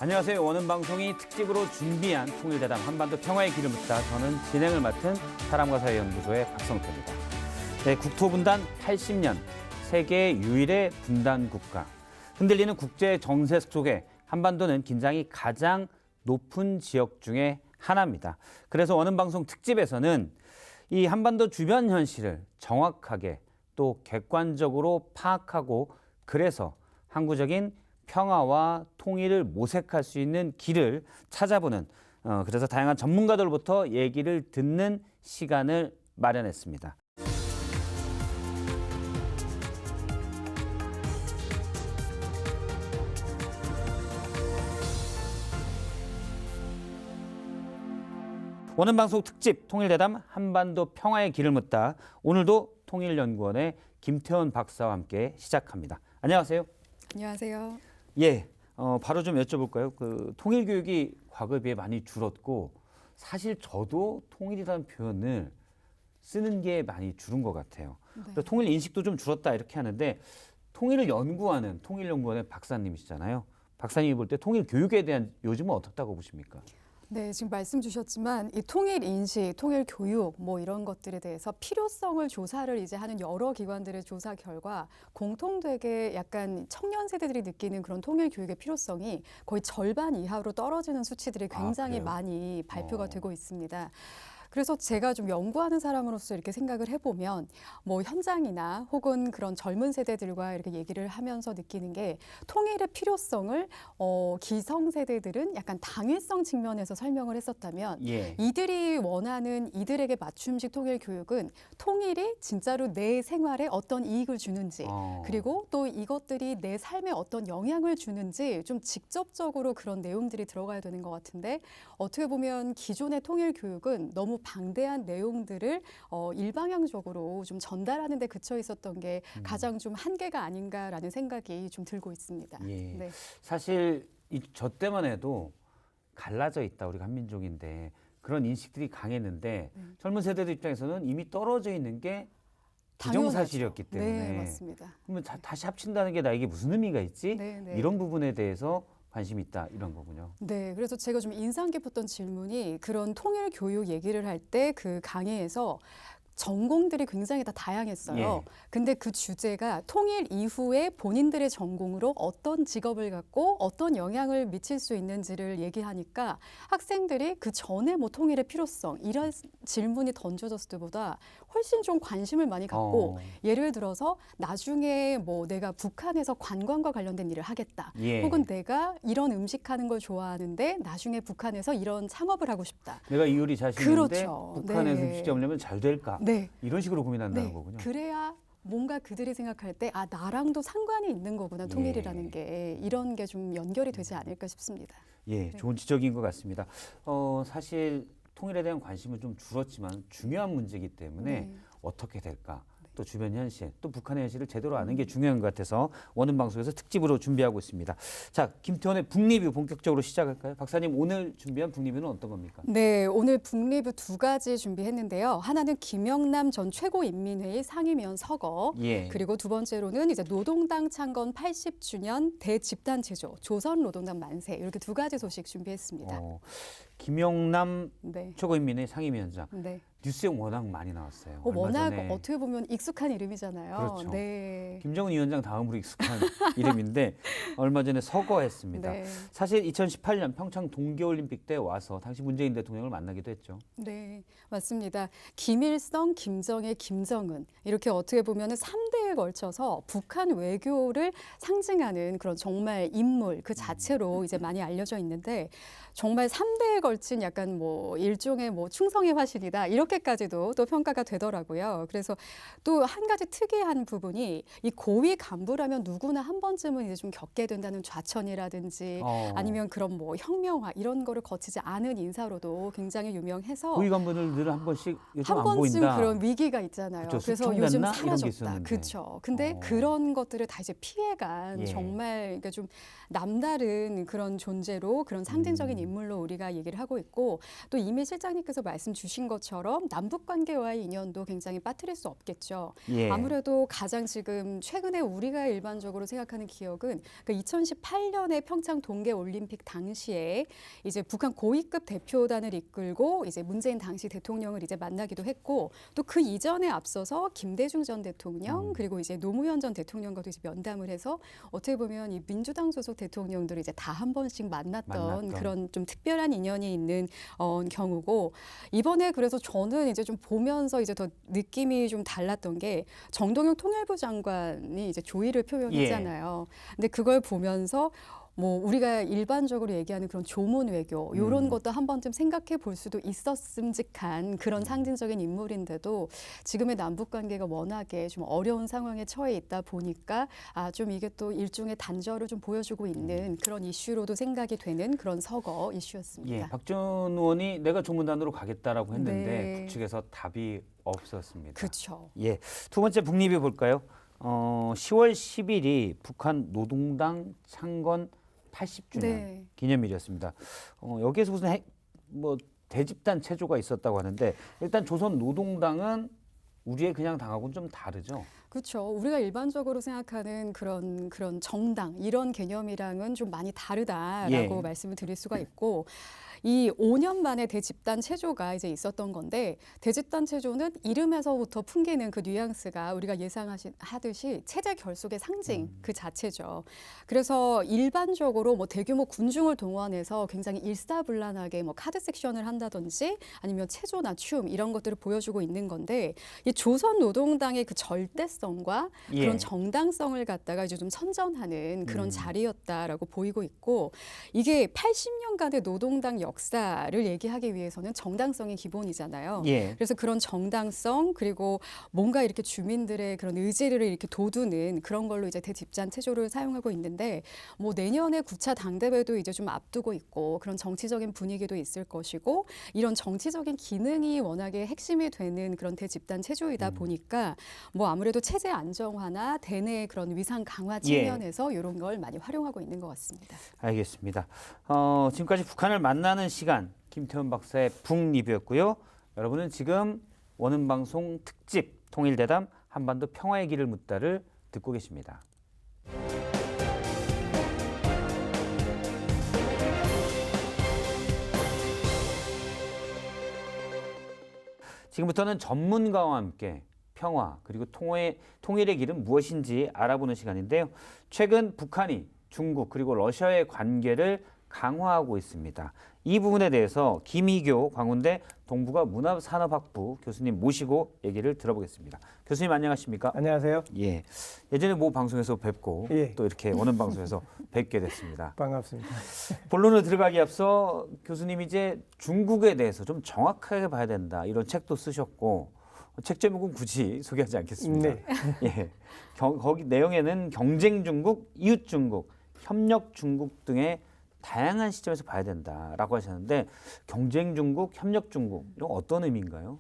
안녕하세요. 원음방송이 특집으로 준비한 통일대담 한반도 평화의 길을 묻다. 저는 진행을 맡은 사람과 사회연구소의 박성태입니다. 네, 국토분단 80년, 세계 유일의 분단 국가. 흔들리는 국제 정세 속에 한반도는 긴장이 가장 높은 지역 중에 하나입니다. 그래서 원음방송 특집에서는 이 한반도 주변 현실을 정확하게 또 객관적으로 파악하고 그래서 항구적인 평화와 통일을 모색할 수 있는 길을 찾아보는 그래서 다양한 전문가들로부터 얘기를 듣는 시간을 마련했습니다. 원음방송 특집 통일대담 한반도 평화의 길을 묻다. 오늘도 통일연구원의 김태원 박사와 함께 시작합니다. 안녕하세요. 안녕하세요. 예, 바로 좀 여쭤볼까요? 그 통일 교육이 과거에 비해 많이 줄었고 사실 저도 통일이라는 표현을 쓰는 게 많이 줄은 것 같아요. 네. 통일 인식도 좀 줄었다 이렇게 하는데 통일을 연구하는 통일연구원의 박사님이시잖아요. 박사님이 볼 때 통일 교육에 대한 요즘은 어떻다고 보십니까? 네, 지금 말씀 주셨지만 이 통일 인식, 통일 교육 뭐 이런 것들에 대해서 필요성을 조사를 이제 하는 여러 기관들의 조사 결과 공통되게 약간 청년 세대들이 느끼는 그런 통일 교육의 필요성이 거의 절반 이하로 떨어지는 수치들이 굉장히 그래요? 많이 발표가 되고 있습니다. 그래서 제가 좀 연구하는 사람으로서 이렇게 생각을 해보면 뭐 현장이나 혹은 그런 젊은 세대들과 이렇게 얘기를 하면서 느끼는 게 통일의 필요성을 기성세대들은 약간 당일성 측면에서 설명을 했었다면 예. 이들이 원하는 이들에게 맞춤식 통일 교육은 통일이 진짜로 내 생활에 어떤 이익을 주는지 그리고 또 이것들이 내 삶에 어떤 영향을 주는지 좀 직접적으로 그런 내용들이 들어가야 되는 것 같은데 어떻게 보면 기존의 통일 교육은 너무 방대한 내용들을 일방향적으로 좀 전달하는 데 그쳐 있었던 게 가장 좀 한계가 아닌가라는 생각이 좀 들고 있습니다. 예. 네. 사실 저 때만 해도 갈라져 있다 우리가 한민족인데 그런 인식들이 강했는데 젊은 세대들 입장에서는 이미 떨어져 있는 게 기정사실이었기 때문에 네, 맞습니다. 그러면 다시 합친다는 게 나에게 무슨 의미가 있지? 네, 네. 이런 부분에 대해서 관심이 있다 이런 거군요. 네, 그래서 제가 좀 인상 깊었던 질문이 그런 통일 교육 얘기를 할 때 그 강의에서 전공들이 굉장히 다 다양했어요. 예. 근데 그 주제가 통일 이후에 본인들의 전공으로 어떤 직업을 갖고 어떤 영향을 미칠 수 있는지를 얘기하니까 학생들이 그 전에 뭐 통일의 필요성 이런 질문이 던져졌을 때보다 훨씬 좀 관심을 많이 갖고 예를 들어서 나중에 뭐 내가 북한에서 관광과 관련된 일을 하겠다. 예. 혹은 내가 이런 음식하는 걸 좋아하는데 나중에 북한에서 이런 창업을 하고 싶다. 내가 이 요리 자신인데 그렇죠. 북한에서 네. 음식점을 내면 잘 될까? 네. 이런 식으로 고민한다는 네. 거군요. 그래야 뭔가 그들이 생각할 때 아, 나랑도 상관이 있는 거구나, 통일이라는 게. 이런 게 좀 연결이 되지 않을까 싶습니다. 예, 좋은 지적인 것 같습니다. 사실 통일에 대한 관심은 좀 줄었지만 중요한 문제이기 때문에 네. 어떻게 될까? 또 주변 현실, 또 북한의 현실을 제대로 아는 게 중요한 것 같아서 원음방송에서 특집으로 준비하고 있습니다. 자, 김태원의 북리뷰 본격적으로 시작할까요? 박사님 오늘 준비한 북리뷰는 어떤 겁니까? 네, 오늘 북리뷰 두 가지 준비했는데요. 하나는 김영남 전 최고인민회의 상임위원 서거, 예. 그리고 두 번째로는 이제 노동당 창건 80주년 대집단 체조, 조선노동당 만세 이렇게 두 가지 소식 준비했습니다. 김영남 네. 최고인민회 상임위원장. 네. 뉴스에 워낙 많이 나왔어요. 얼마 워낙 전에 어떻게 보면 익숙한 이름이잖아요. 그렇죠. 네. 김정은 위원장 다음으로 익숙한 이름인데 얼마 전에 서거했습니다. 네. 사실 2018년 평창 동계올림픽 때 와서 당시 문재인 대통령을 만나기도 했죠. 네, 맞습니다. 김일성, 김정일, 김정은 이렇게 어떻게 보면은 3대에 걸쳐서 북한 외교를 상징하는 그런 정말 인물 그 자체로 이제 많이 알려져 있는데 정말 3대에 걸친 약간 뭐 일종의 뭐 충성의 화신이다 이렇게까지도 또 평가가 되더라고요. 그래서 또 한 가지 특이한 부분이 이 고위 간부라면 누구나 한 번쯤은 이제 좀 겪게 된다는 좌천이라든지 아니면 그런 뭐 혁명화 이런 거를 거치지 않은 인사로도 굉장히 유명해서 고위 간부들 늘 한 번씩 요즘 한 안 번쯤 보인다. 그런 위기가 있잖아요. 그렇죠. 그래서 숙청 요즘 났나? 이런 게 사라졌다. 있었는데. 그렇죠. 근데 그런 것들을 다 이제 피해간 예. 정말 그러니까 좀 남다른 그런 존재로 그런 상징적인 인물로 우리가 얘기를 하고 있고 또 이미 실장님께서 말씀 주신 것처럼 것처럼 남북 관계와의 인연도 굉장히 빠뜨릴 수 없겠죠. 예. 아무래도 가장 지금 최근에 우리가 일반적으로 생각하는 기억은 그 2018년에 평창 동계 올림픽 당시에 이제 북한 고위급 대표단을 이끌고 이제 문재인 당시 대통령을 이제 만나기도 했고 또 그 이전에 앞서서 김대중 전 대통령 그리고 이제 노무현 전 대통령과도 이제 면담을 해서 어떻게 보면 이 민주당 소속 대통령들이 이제 다 한 번씩 만났던 그런 좀 특별한 인연이 있는 경우고 이번에 그래서 저는 이제 좀 보면서 이제 더 느낌이 좀 달랐던 게 정동영 통일부 장관이 이제 조의를 표명했잖아요. 근데 그걸 보면서 뭐 우리가 일반적으로 얘기하는 그런 조문 외교 이런 것도 한 번쯤 생각해 볼 수도 있었음직한 그런 상징적인 인물인데도 지금의 남북 관계가 워낙에 좀 어려운 상황에 처해 있다 보니까 좀 이게 또 일종의 단절을 좀 보여주고 있는 그런 이슈로도 생각이 되는 그런 서거 이슈였습니다. 예, 박지원 의원이 내가 조문단으로 가겠다라고 했는데 네. 북측에서 답이 없었습니다. 그렇죠. 예, 두 번째 북리뷰 볼까요? 10월 10일이 북한 노동당 창건 80주년 네. 기념일이었습니다. 여기에서 무슨 뭐 대집단 체조가 있었다고 하는데 일단 조선 노동당은 우리의 그냥 당하고는 좀 다르죠. 그렇죠. 우리가 일반적으로 생각하는 그런 정당 이런 개념이랑은 좀 많이 다르다라고 예. 말씀을 말씀을 드릴 수가 있고 이 5년 만에 대집단 체조가 이제 있었던 건데 대집단 체조는 이름에서부터 풍기는 그 뉘앙스가 우리가 예상하듯이 체제 결속의 상징 그 자체죠. 그래서 일반적으로 뭐 대규모 군중을 동원해서 굉장히 일사불란하게 뭐 카드 섹션을 한다든지 아니면 체조나 춤 이런 것들을 보여주고 있는 건데 이 조선 노동당의 그 절대성과 예. 그런 정당성을 갖다가 이제 좀 선전하는 그런 자리였다라고 보이고 있고 이게 80년간의 노동당 역사를 얘기하기 위해서는 정당성이 기본이잖아요. 예. 그래서 그런 정당성 그리고 뭔가 이렇게 주민들의 그런 의지를 이렇게 돋우는 그런 걸로 이제 대집단 체조를 사용하고 있는데 뭐 내년에 9차 당대회도 이제 좀 앞두고 있고 그런 정치적인 분위기도 있을 것이고 이런 정치적인 기능이 워낙에 핵심이 되는 그런 대집단 체조이다 보니까 뭐 아무래도 체제 안정화나 대내 그런 위상 강화 측면에서 이런 걸 많이 활용하고 있는 것 같습니다. 알겠습니다. 지금까지 북한을 만나는 시간 김태훈 박사의 북리뷰였고요. 여러분은 지금 원음방송 특집 통일대담 한반도 평화의 길을 묻다를 듣고 계십니다. 지금부터는 전문가와 함께 평화 그리고 통일의 길은 무엇인지 알아보는 시간인데요. 최근 북한이 중국 그리고 러시아의 관계를 강화하고 있습니다. 이 부분에 대해서 김희교 광운대 동북아 문화산업학부 교수님 모시고 얘기를 들어보겠습니다. 교수님 안녕하십니까? 안녕하세요. 예, 예전에 모 방송에서 뵙고 예. 또 이렇게 오는 방송에서 뵙게 됐습니다. 반갑습니다. 본론을 들어가기 앞서 교수님이 이제 중국에 대해서 좀 정확하게 봐야 된다 이런 책도 쓰셨고 책 제목은 굳이 소개하지 않겠습니다. 네. 예, 거기 내용에는 경쟁 중국, 이웃 중국, 협력 중국 등의 다양한 시점에서 봐야 된다라고 하셨는데 경쟁 중국, 협력 중국 이런 어떤 의미인가요?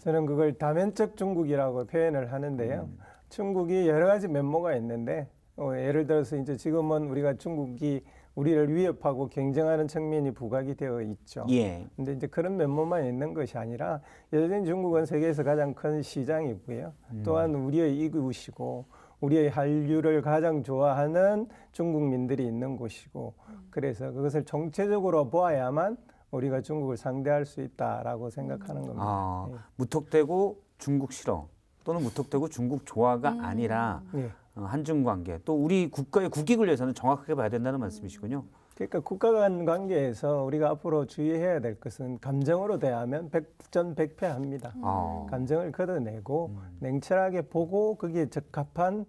저는 그걸 다면적 중국이라고 표현을 하는데요. 중국이 여러 가지 면모가 있는데 예를 들어서 이제 지금은 우리가 중국이 우리를 위협하고 경쟁하는 측면이 부각이 되어 있죠. 예. 근데 이제 그런 면모만 있는 것이 아니라 여전히 중국은 세계에서 가장 큰 시장이고요. 또한 우리의 이웃이고 우리의 한류를 가장 좋아하는 중국민들이 있는 곳이고 그래서 그것을 정체적으로 보아야만 우리가 중국을 상대할 수 있다라고 생각하는 겁니다. 예. 무턱대고 중국 싫어 또는 무턱대고 중국 좋아가 아니라 예. 한중 관계 또 우리 국가의 국익을 위해서는 정확하게 봐야 된다는 말씀이시군요. 그러니까 국가 간 관계에서 우리가 앞으로 주의해야 될 것은 감정으로 대하면 백전백패합니다. 감정을 걷어내고 냉철하게 보고 거기에 적합한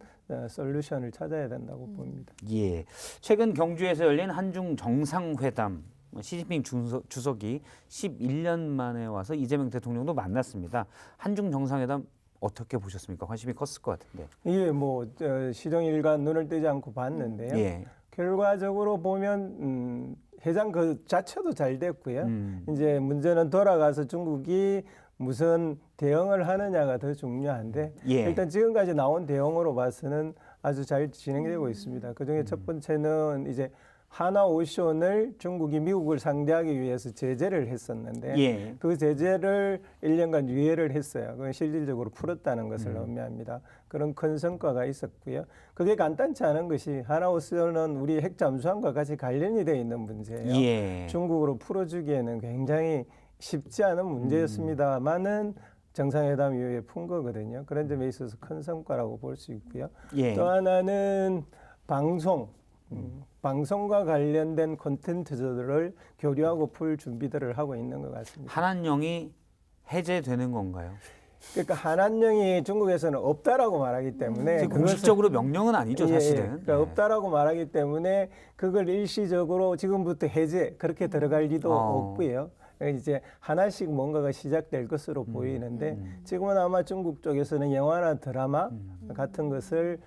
솔루션을 찾아야 된다고 봅니다. 예. 최근 경주에서 열린 한중 정상회담 시진핑 주석이 11년 만에 와서 이재명 대통령도 만났습니다. 한중 정상회담 어떻게 보셨습니까? 관심이 컸을 것 같은데. 이게 뭐 시종일관 눈을 떼지 않고 봤는데요. 예. 결과적으로 보면 회장 그 자체도 잘 됐고요. 이제 문제는 돌아가서 중국이 무슨 대응을 하느냐가 더 중요한데 예. 일단 지금까지 나온 대응으로 봐서는 아주 잘 진행되고 있습니다. 그중에 첫 번째는 이제 하나오션을 중국이 미국을 상대하기 위해서 제재를 했었는데 예. 그 제재를 1년간 유예를 했어요. 그건 실질적으로 풀었다는 것을 의미합니다. 그런 큰 성과가 있었고요. 그게 간단치 않은 것이 하나오션은 우리 핵 잠수함과 같이 관련이 되어 있는 문제예요. 예. 중국으로 풀어주기에는 굉장히 쉽지 않은 문제였습니다만은 정상회담 이후에 푼 거거든요. 그런 점에 있어서 큰 성과라고 볼 수 있고요. 예. 또 하나는 방송과 관련된 콘텐츠들을 교류하고 풀 준비들을 하고 있는 것 같습니다. 한한령이 해제되는 건가요? 그러니까 한한령이 중국에서는 없다라고 말하기 때문에 공식적으로 명령은 아니죠, 사실은. 그러니까 없다라고 말하기 때문에 그걸 일시적으로 지금부터 해제 그렇게 들어갈 리도 없고요. 이제 하나씩 뭔가가 시작될 것으로 보이는데 지금은 아마 중국 쪽에서는 영화나 드라마 같은 것을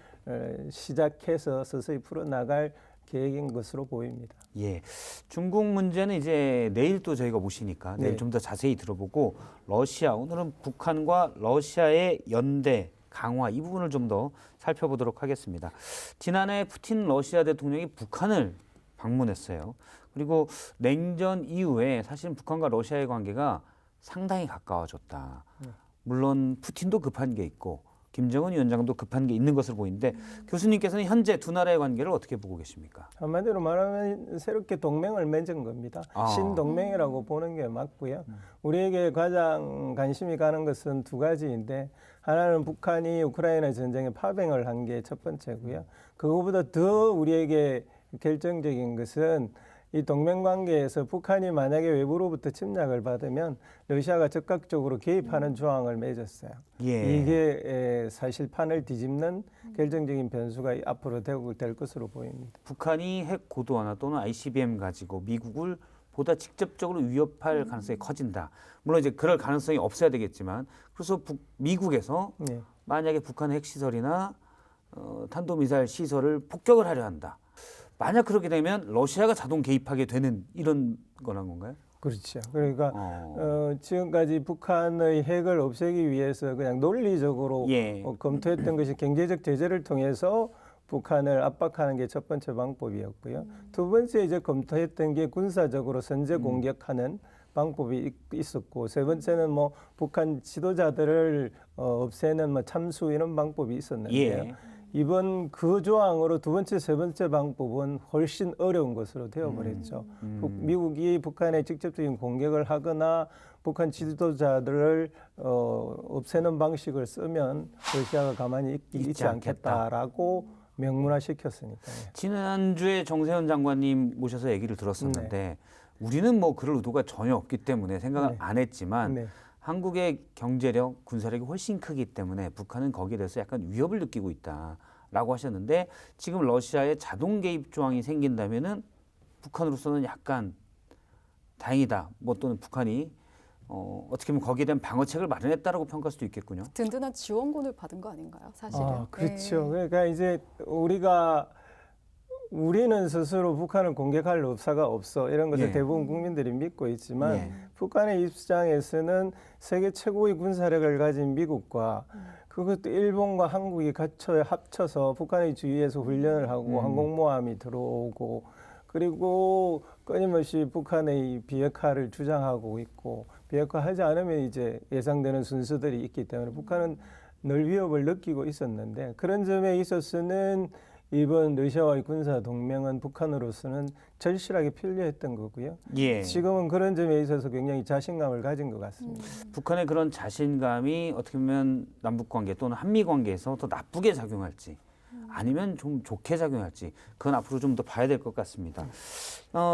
시작해서 서서히 풀어나갈 계획인 것으로 보입니다. 예. 중국 문제는 이제 내일 또 저희가 모시니까 내일 네. 좀 더 자세히 들어보고 러시아, 오늘은 북한과 러시아의 연대 강화 이 부분을 좀 더 살펴보도록 하겠습니다. 지난해 푸틴 러시아 대통령이 북한을 방문했어요. 그리고 냉전 이후에 사실 북한과 러시아의 관계가 상당히 가까워졌다. 물론 푸틴도 급한 게 있고 김정은 위원장도 급한 게 있는 것으로 보이는데 교수님께서는 현재 두 나라의 관계를 어떻게 보고 계십니까? 한마디로 말하면 새롭게 동맹을 맺은 겁니다. 신동맹이라고 보는 게 맞고요. 우리에게 가장 관심이 가는 것은 두 가지인데 하나는 북한이 우크라이나 전쟁에 파병을 한 게 첫 번째고요. 그거보다 더 우리에게 결정적인 것은 이 동맹 관계에서 북한이 만약에 외부로부터 침략을 받으면 러시아가 적극적으로 개입하는 조항을 맺었어요. 예. 이게 사실 판을 뒤집는 결정적인 변수가 앞으로 될 것으로 보입니다. 북한이 핵 고도화나 또는 ICBM 가지고 미국을 보다 직접적으로 위협할 가능성이 커진다. 물론 이제 그럴 가능성이 없어야 되겠지만 그래서 미국에서 네. 만약에 북한의 핵시설이나 탄도미사일 시설을 폭격을 하려 한다. 만약 그렇게 되면 러시아가 자동 개입하게 되는 이런 거란 건가요? 그렇죠. 그러니까 지금까지 북한의 핵을 없애기 위해서 그냥 논리적으로 예. 검토했던 것이 경제적 제재를 통해서 북한을 압박하는 게 첫 번째 방법이었고요. 두 번째 이제 검토했던 게 군사적으로 선제 공격하는 방법이 있었고 세 번째는 뭐 북한 지도자들을 없애는 뭐 참수 이런 방법이 있었는데요. 예. 이번 그 조항으로 두 번째, 세 번째 방법은 훨씬 어려운 것으로 되어버렸죠. 미국이 북한에 직접적인 공격을 하거나 북한 지도자들을 없애는 방식을 쓰면 러시아가 가만히 있지 않겠다라고 명문화시켰으니까요. 지난주에 정세현 장관님 모셔서 얘기를 들었었는데 우리는 뭐 그럴 의도가 전혀 없기 때문에 생각을 안 했지만 한국의 경제력, 군사력이 훨씬 크기 때문에 북한은 거기에 대해서 약간 위협을 느끼고 있다라고 하셨는데 지금 러시아의 자동 개입 조항이 생긴다면은 북한으로서는 약간 다행이다. 뭐 또는 북한이 어떻게 보면 거기에 대한 방어책을 마련했다라고 평가할 수도 있겠군요. 든든한 지원군을 받은 거 아닌가요, 사실은? 그렇죠. 네. 그러니까 이제 우리는 스스로 북한을 공격할 의사가 없어 이런 것을 대부분 국민들이 믿고 있지만 북한의 입장에서는 세계 최고의 군사력을 가진 미국과 그것도 일본과 한국이 합쳐서 북한의 주위에서 훈련을 하고 항공모함이 들어오고 그리고 끊임없이 북한의 비핵화를 주장하고 있고 비핵화하지 않으면 이제 예상되는 순서들이 있기 때문에 북한은 늘 위협을 느끼고 있었는데 그런 점에 있어서는 이번 러시아와의 군사 동맹은 북한으로서는 절실하게 필요했던 거고요. 예. 지금은 그런 점에 있어서 굉장히 자신감을 가진 것 같습니다. 북한의 그런 자신감이 어떻게 보면 남북 관계 또는 한미 관계에서 더 나쁘게 작용할지 아니면 좀 좋게 작용할지 그건 앞으로 좀 더 봐야 될 것 같습니다.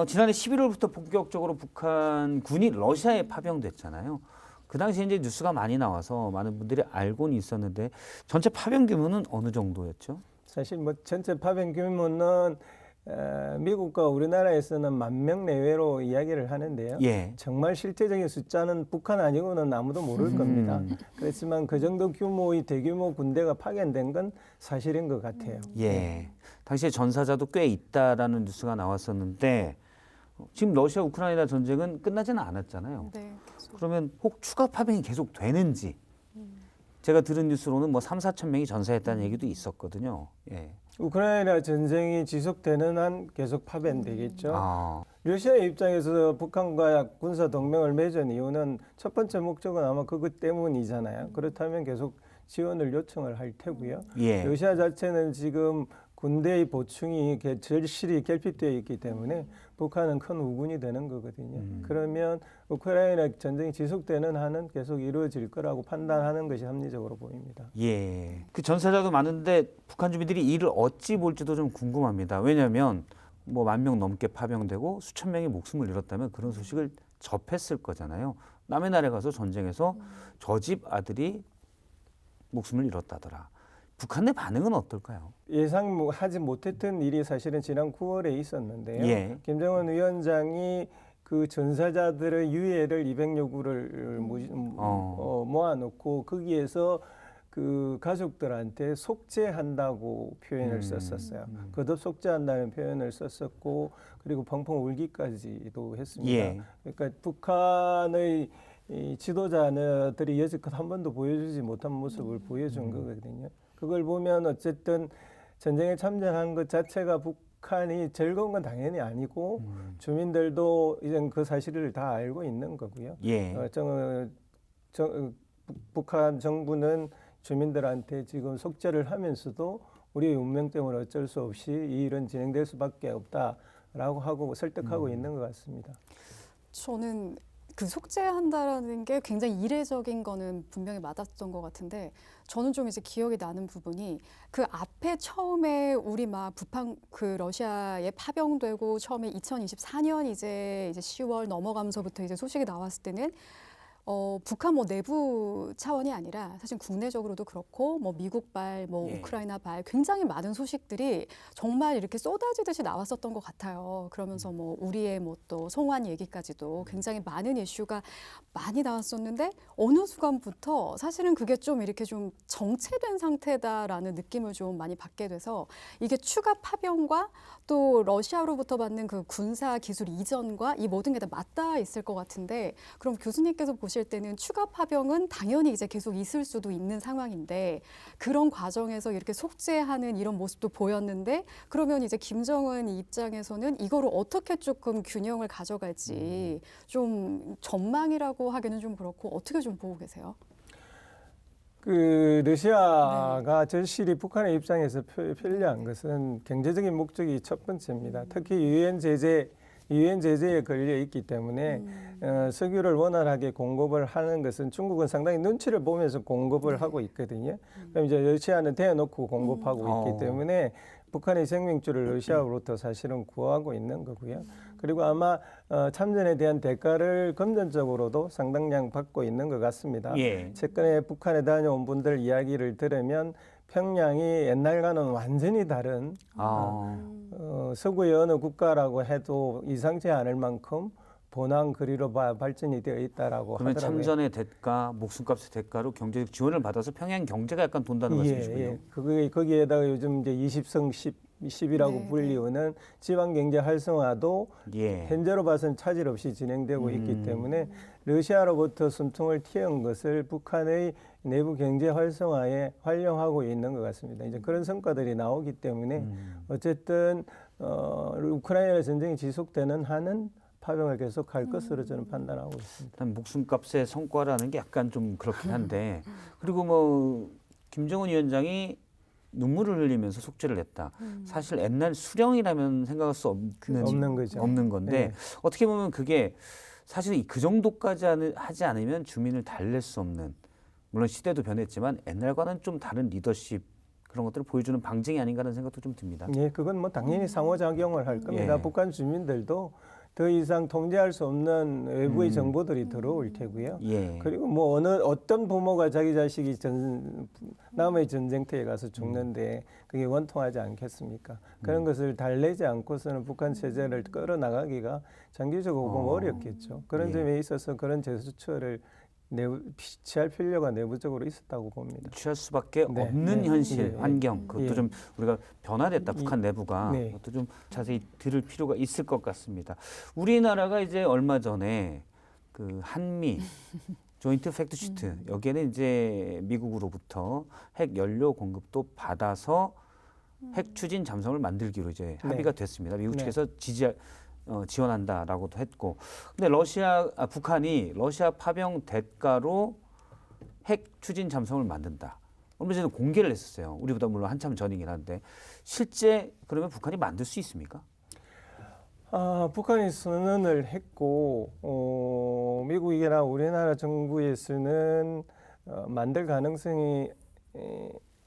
지난해 11월부터 본격적으로 북한군이 러시아에 파병됐잖아요. 그 당시에 이제 뉴스가 많이 나와서 많은 분들이 알고는 있었는데 전체 파병 규모는 어느 정도였죠? 사실 뭐 전체 파병 규모는 미국과 우리나라에서는 10,000명 내외로 이야기를 하는데요. 정말 실제적인 숫자는 북한 아니고는 아무도 모를 겁니다. 그렇지만 그 정도 규모의 대규모 군대가 파견된 건 사실인 것 같아요. 당시에 전사자도 꽤 있다라는 뉴스가 나왔었는데 지금 러시아 우크라이나 전쟁은 끝나지는 않았잖아요. 네, 그러면 혹 추가 파병이 계속 되는지 제가 들은 뉴스로는 뭐 3, 4천 명이 전사했다는 얘기도 있었거든요. 우크라이나 전쟁이 지속되는 한 계속 파변되겠죠. 아, 러시아의 입장에서 북한과 군사 동맹을 맺은 이유는 첫 번째 목적은 아마 그것 때문이잖아요. 그렇다면 계속 지원을 요청을 할 테고요. 예. 러시아 자체는 지금 군대의 보충이 절실히 결핍되어 있기 때문에 북한은 큰 우군이 되는 거거든요. 그러면 우크라이나 전쟁이 지속되는 한은 계속 이루어질 거라고 판단하는 것이 합리적으로 보입니다. 예. 그 전사자도 많은데 북한 주민들이 이를 어찌 볼지도 좀 궁금합니다. 왜냐하면 뭐 10,000명 넘게 파병되고 수천 명이 목숨을 잃었다면 그런 소식을 접했을 거잖아요. 남의 나라에 가서 전쟁에서 저 집 아들이 목숨을 잃었다더라. 북한 내 반응은 어떨까요? 예상하지 못했던 일이 사실은 지난 9월에 있었는데요. 예. 김정은 위원장이 그 전사자들의 유해를 200여 구를 모아놓고 거기에서 그 가족들한테 속죄한다고 표현을 썼었어요. 거듭 속죄한다는 표현을 썼었고 그리고 펑펑 울기까지도 했습니다. 예. 그러니까 북한의 이 지도자들이 여지껏 한 번도 보여주지 못한 모습을 보여준 거거든요. 그걸 보면 어쨌든 전쟁에 참전한 것 자체가 북한이 즐거운 건 당연히 아니고 주민들도 이제 그 사실을 다 알고 있는 거고요. 예. 북한 정부는 주민들한테 지금 속죄를 하면서도 우리의 운명 때문에 어쩔 수 없이 이 일은 진행될 수밖에 없다라고 하고 설득하고 있는 것 같습니다. 저는 그 속죄한다라는 게 굉장히 이례적인 거는 분명히 맞았던 것 같은데 저는 좀 이제 기억이 나는 부분이 그 앞에 처음에 우리 막 북한 그 러시아에 파병되고 처음에 2024년 이제 10월 넘어가면서부터 이제 소식이 나왔을 때는 북한 뭐 내부 차원이 아니라 사실 국내적으로도 그렇고 뭐 미국발, 뭐 예. 우크라이나발 굉장히 많은 소식들이 정말 이렇게 쏟아지듯이 나왔었던 것 같아요. 그러면서 뭐 우리의 뭐 또 송환 얘기까지도 굉장히 많은 이슈가 많이 나왔었는데 어느 순간부터 사실은 그게 좀 이렇게 좀 정체된 상태다라는 느낌을 좀 많이 받게 돼서 이게 추가 파병과 또 러시아로부터 받는 그 군사 기술 이전과 이 모든 게 다 맞닿아 있을 것 같은데 그럼 교수님께서 보실 때는 추가 파병은 당연히 이제 계속 있을 수도 있는 상황인데 그런 과정에서 이렇게 속죄하는 이런 모습도 보였는데 그러면 이제 김정은 입장에서는 이거를 어떻게 조금 균형을 가져갈지 좀 전망이라고 하기는 좀 그렇고 어떻게 좀 보고 계세요? 그 러시아가 절실히 북한의 입장에서 편리한 것은 경제적인 목적이 첫 번째입니다. 특히 유엔 제재에 걸려 있기 때문에 석유를 원활하게 공급을 하는 것은 중국은 상당히 눈치를 보면서 공급을 하고 있거든요. 그럼 이제 러시아는 대놓고 공급하고 있기 때문에 북한의 생명줄을 러시아로부터 사실은 구하고 있는 거고요. 그리고 아마 참전에 대한 대가를 금전적으로도 상당량 받고 있는 것 같습니다. 예. 최근에 북한에 다녀온 분들 이야기를 들으면 평양이 옛날과는 완전히 다른 서구의 어느 국가라고 해도 이상치 않을 만큼 본황 거리로 발전이 되어 있다라고 그러면 하더라고요. 참전의 대가, 목숨값의 대가로 경제적 지원을 받아서 평양 경제가 약간 돈다는 말씀이시군요. 거기에다가 요즘 이제 20성 10이라고 네, 불리우는 지방 경제 활성화도 예. 현재로 봐서는 차질 없이 진행되고 있기 때문에 러시아로부터 숨통을 틔운 것을 북한의 내부 경제 활성화에 활용하고 있는 것 같습니다. 이제 그런 성과들이 나오기 때문에 어쨌든 우크라이나 전쟁이 지속되는 한은 파병을 계속할 것으로 저는 판단하고 있습니다. 일단 목숨값의 성과라는 게 약간 좀 그렇긴 한데 그리고 뭐 김정은 위원장이 눈물을 흘리면서 속죄를 했다. 사실 옛날 수령이라면 생각할 수 없는 거죠. 없는 건데 네. 어떻게 보면 그게 사실 그 정도까지 하지 않으면 주민을 달랠 수 없는 물론 시대도 변했지만 옛날과는 좀 다른 리더십 그런 것들을 보여주는 방증이 아닌가라는 생각도 좀 듭니다. 예, 그건 뭐 당연히 상호작용을 할 겁니다. 예. 북한 주민들도 더 이상 통제할 수 없는 외부의 정보들이 들어올 테고요. 예. 그리고 뭐 어떤 부모가 자기 자식이 남의 전쟁터에 가서 죽는데 그게 원통하지 않겠습니까? 그런 것을 달래지 않고서는 북한 체제를 끌어나가기가 장기적으로 보면 어렵겠죠. 그런 예. 점에 있어서 그런 제스처를 취할 필요가 내부적으로 있었다고 봅니다. 취할 수밖에 네, 없는 네, 현실, 네, 환경 그것도 예. 좀 우리가 변화됐다. 북한 내부가 네. 그것도 좀 자세히 들을 필요가 있을 것 같습니다. 우리나라가 이제 얼마 전에 그 한미 조인트 팩트 시트 여기에는 이제 미국으로부터 핵 연료 공급도 받아서 핵 추진 잠수함을 만들기로 이제 네. 합의가 됐습니다. 미국 네. 측에서 지원한다라고도 했고, 근데 북한이 러시아 파병 대가로 핵 추진 잠수함을 만든다. 얼마 전에 공개를 했었어요. 우리보다 물론 한참 전이긴 한데 실제 그러면 북한이 만들 수 있습니까? 북한이 선언을 했고 미국이나 우리나라 정부에서는 만들 가능성이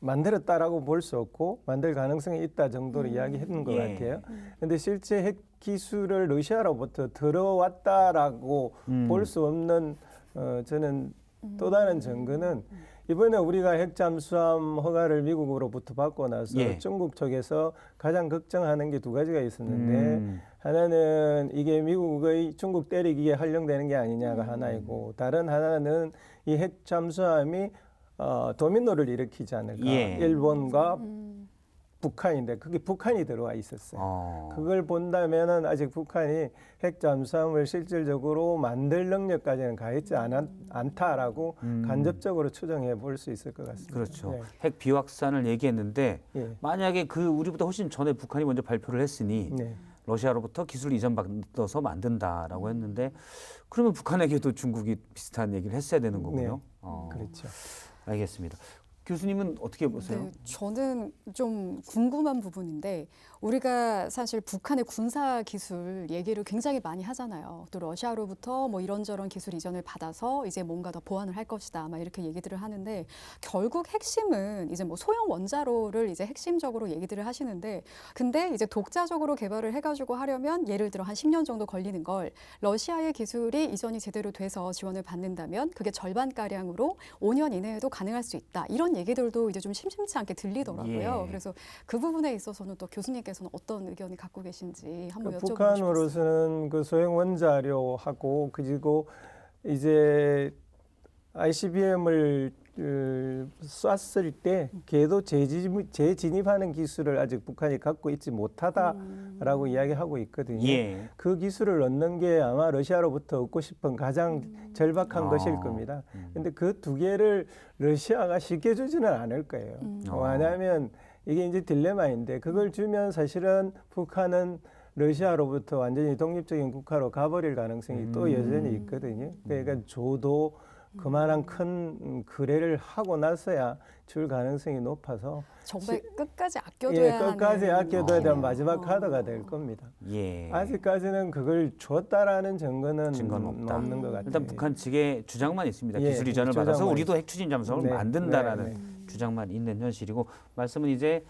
만들었다라고 볼 수 없고 만들 가능성이 있다 정도로 이야기했는 것 예. 같아요. 그런데 실제 핵 기술을 러시아로부터 들어왔다라고 볼 수 없는 저는 또 다른 증거는 이번에 우리가 핵 잠수함 허가를 미국으로부터 받고 나서 예. 중국 쪽에서 가장 걱정하는 게 두 가지가 있었는데 하나는 이게 미국의 중국 때리기에 활용되는 게 아니냐가 하나이고 다른 하나는 이 핵 잠수함이 도미노를 일으키지 않을까. 예. 일본과 북한인데 그게 북한이 들어와 있었어요. 그걸 본다면은 아직 북한이 핵 잠수함을 실질적으로 만들 능력까지는 가있지 않다라고 간접적으로 추정해 볼 수 있을 것 같습니다. 그렇죠. 네. 핵 비확산을 얘기했는데 예. 만약에 그 우리보다 훨씬 전에 북한이 먼저 발표를 했으니 네. 러시아로부터 기술 이전받아서 만든다라고 했는데 그러면 북한에게도 중국이 비슷한 얘기를 했어야 되는 거군요. 그렇죠. 알겠습니다. 교수님은 어떻게 보세요? 네, 저는 좀 궁금한 부분인데 우리가 사실 북한의 군사 기술 얘기를 굉장히 많이 하잖아요. 또 러시아로부터 뭐 이런저런 기술 이전을 받아서 이제 뭔가 더 보완을 할 것이다, 막 이렇게 얘기들을 하는데 결국 핵심은 이제 뭐 소형 원자로를 이제 핵심적으로 얘기들을 하시는데 근데 이제 독자적으로 개발을 해가지고 하려면 예를 들어 한 10년 정도 걸리는 걸 러시아의 기술이 이전이 제대로 돼서 지원을 받는다면 그게 절반 가량으로 5년 이내에도 가능할 수 있다. 이런 얘기들도 이제 좀 심심치 않게 들리더라고요. 예. 그래서 그 부분에 있어서는 또 교수님께서는 어떤 의견을 갖고 계신지 한번 여쭤보고 싶었어요. 북한으로서는 그 소형 원자료하고 그리고 이제 ICBM을 쐈을 때 궤도 재진입하는 기술을 아직 북한이 갖고 있지 못하다라고 이야기하고 있거든요. 예. 그 기술을 얻는 게 아마 러시아로부터 얻고 싶은 가장 절박한 것일 겁니다. 근데 그 두 개를 러시아가 쉽게 주지는 않을 거예요. 왜냐하면 이게 이제 딜레마인데 그걸 주면 사실은 북한은 러시아로부터 완전히 독립적인 국가로 가버릴 가능성이 또 여전히 있거든요. 그러니까 줘도 그만한 큰 거래를 하고 나서야 줄 가능성이 높아서 정말 끝까지 아껴둬야 끝까지 하는 아껴둬야 될 느낌이에요. 마지막 카드가 될 겁니다. 예. 아직까지는 그걸 줬다라는 증거는 증거는 없는 것 같아요. 일단 북한 측의 주장만 있습니다. 예, 기술 이전을 주장만 받아서 우리도 있- 핵 추진 잠수함을 네, 만든다라는 네, 주장만 있는 현실이고 말씀은 이제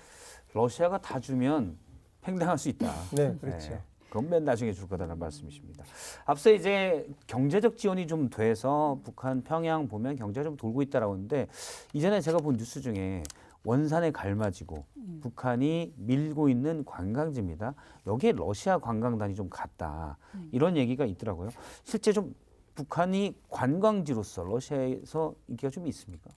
러시아가 다 주면 팽당할 수 있다. 네, 그렇죠. 네. 그건 맨 나중에 줄 거다라는 말씀이십니다. 앞서 이제 경제적 지원이 좀 돼서 북한 평양 보면 경제가 좀 돌고 있다라고 하는데 이전에 제가 본 뉴스 중에 원산에 갈마지고 북한이 밀고 있는 관광지입니다. 여기에 러시아 관광단이 좀 갔다. 이런 얘기가 있더라고요. 실제 좀 북한이 관광지로서 러시아에서 인기가 좀 있습니까?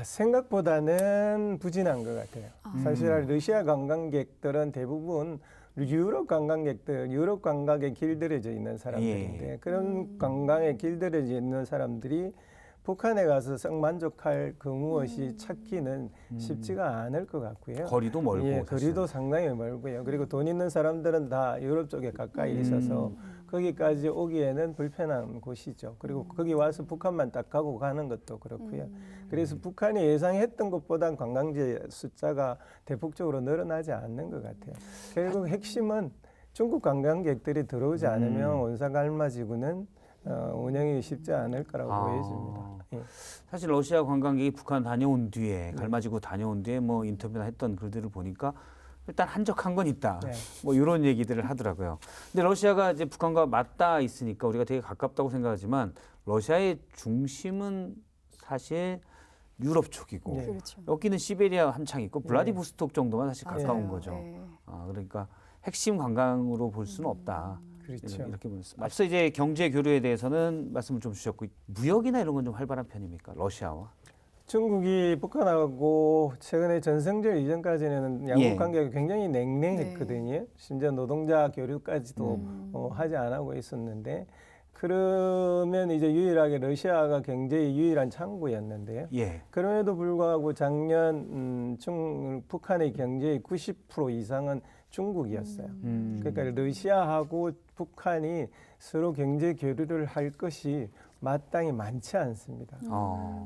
생각보다는 부진한 것 같아요. 사실 러시아 관광객들은 대부분 유럽 관광객들, 유럽 관광에 길들여져 있는 사람들인데 그런 관광에 길들여져 있는 사람들이 북한에 가서 썩 만족할 그 무엇이 찾기는 쉽지가 않을 것 같고요. 거리도 멀고 예, 사실. 거리도 상당히 멀고요. 그리고 돈 있는 사람들은 다 유럽 쪽에 가까이 있어서 거기까지 오기에는 불편한 곳이죠. 그리고 거기 와서 북한만 딱 가고 가는 것도 그렇고요. 그래서 북한이 예상했던 것보다 관광지 숫자가 대폭적으로 늘어나지 않는 것 같아요. 결국 핵심은 중국 관광객들이 들어오지 않으면 원산 갈마지구는 운영이 쉽지 않을 거라고 보여집니다. 예. 사실 러시아 관광객이 북한 다녀온 뒤에 갈마지구 다녀온 뒤에 뭐 인터뷰나 했던 글들을 보니까 일단 한적한 건 있다. 네. 뭐 이런 얘기들을 하더라고요. 근데 러시아가 이제 북한과 맞닿아 있으니까 우리가 되게 가깝다고 생각하지만 러시아의 중심은 사실 유럽 쪽이고 네. 그렇죠. 여기는 시베리아 한창 있고 블라디보스톡 정도만 사실 가까운 맞아요. 거죠. 네. 그러니까 핵심 관광으로 볼 수는 없다. 그렇죠. 이렇게 보냈습니다. 앞서 이제 경제 교류에 대해서는 말씀을 좀 주셨고 무역이나 이런 건 좀 활발한 편입니까? 러시아와? 중국이 북한하고 최근에 전성절 이전까지는 양국 예. 관계가 굉장히 냉랭했거든요. 심지어 노동자 교류까지도 하지 않고 있었는데 그러면 이제 유일하게 러시아가 굉장히 유일한 창구였는데요. 예. 그럼에도 불구하고 작년 북한의 경제의 90% 이상은 중국이었어요. 그러니까 러시아하고 북한이 서로 경제 교류를 할 것이 마땅히 많지 않습니다.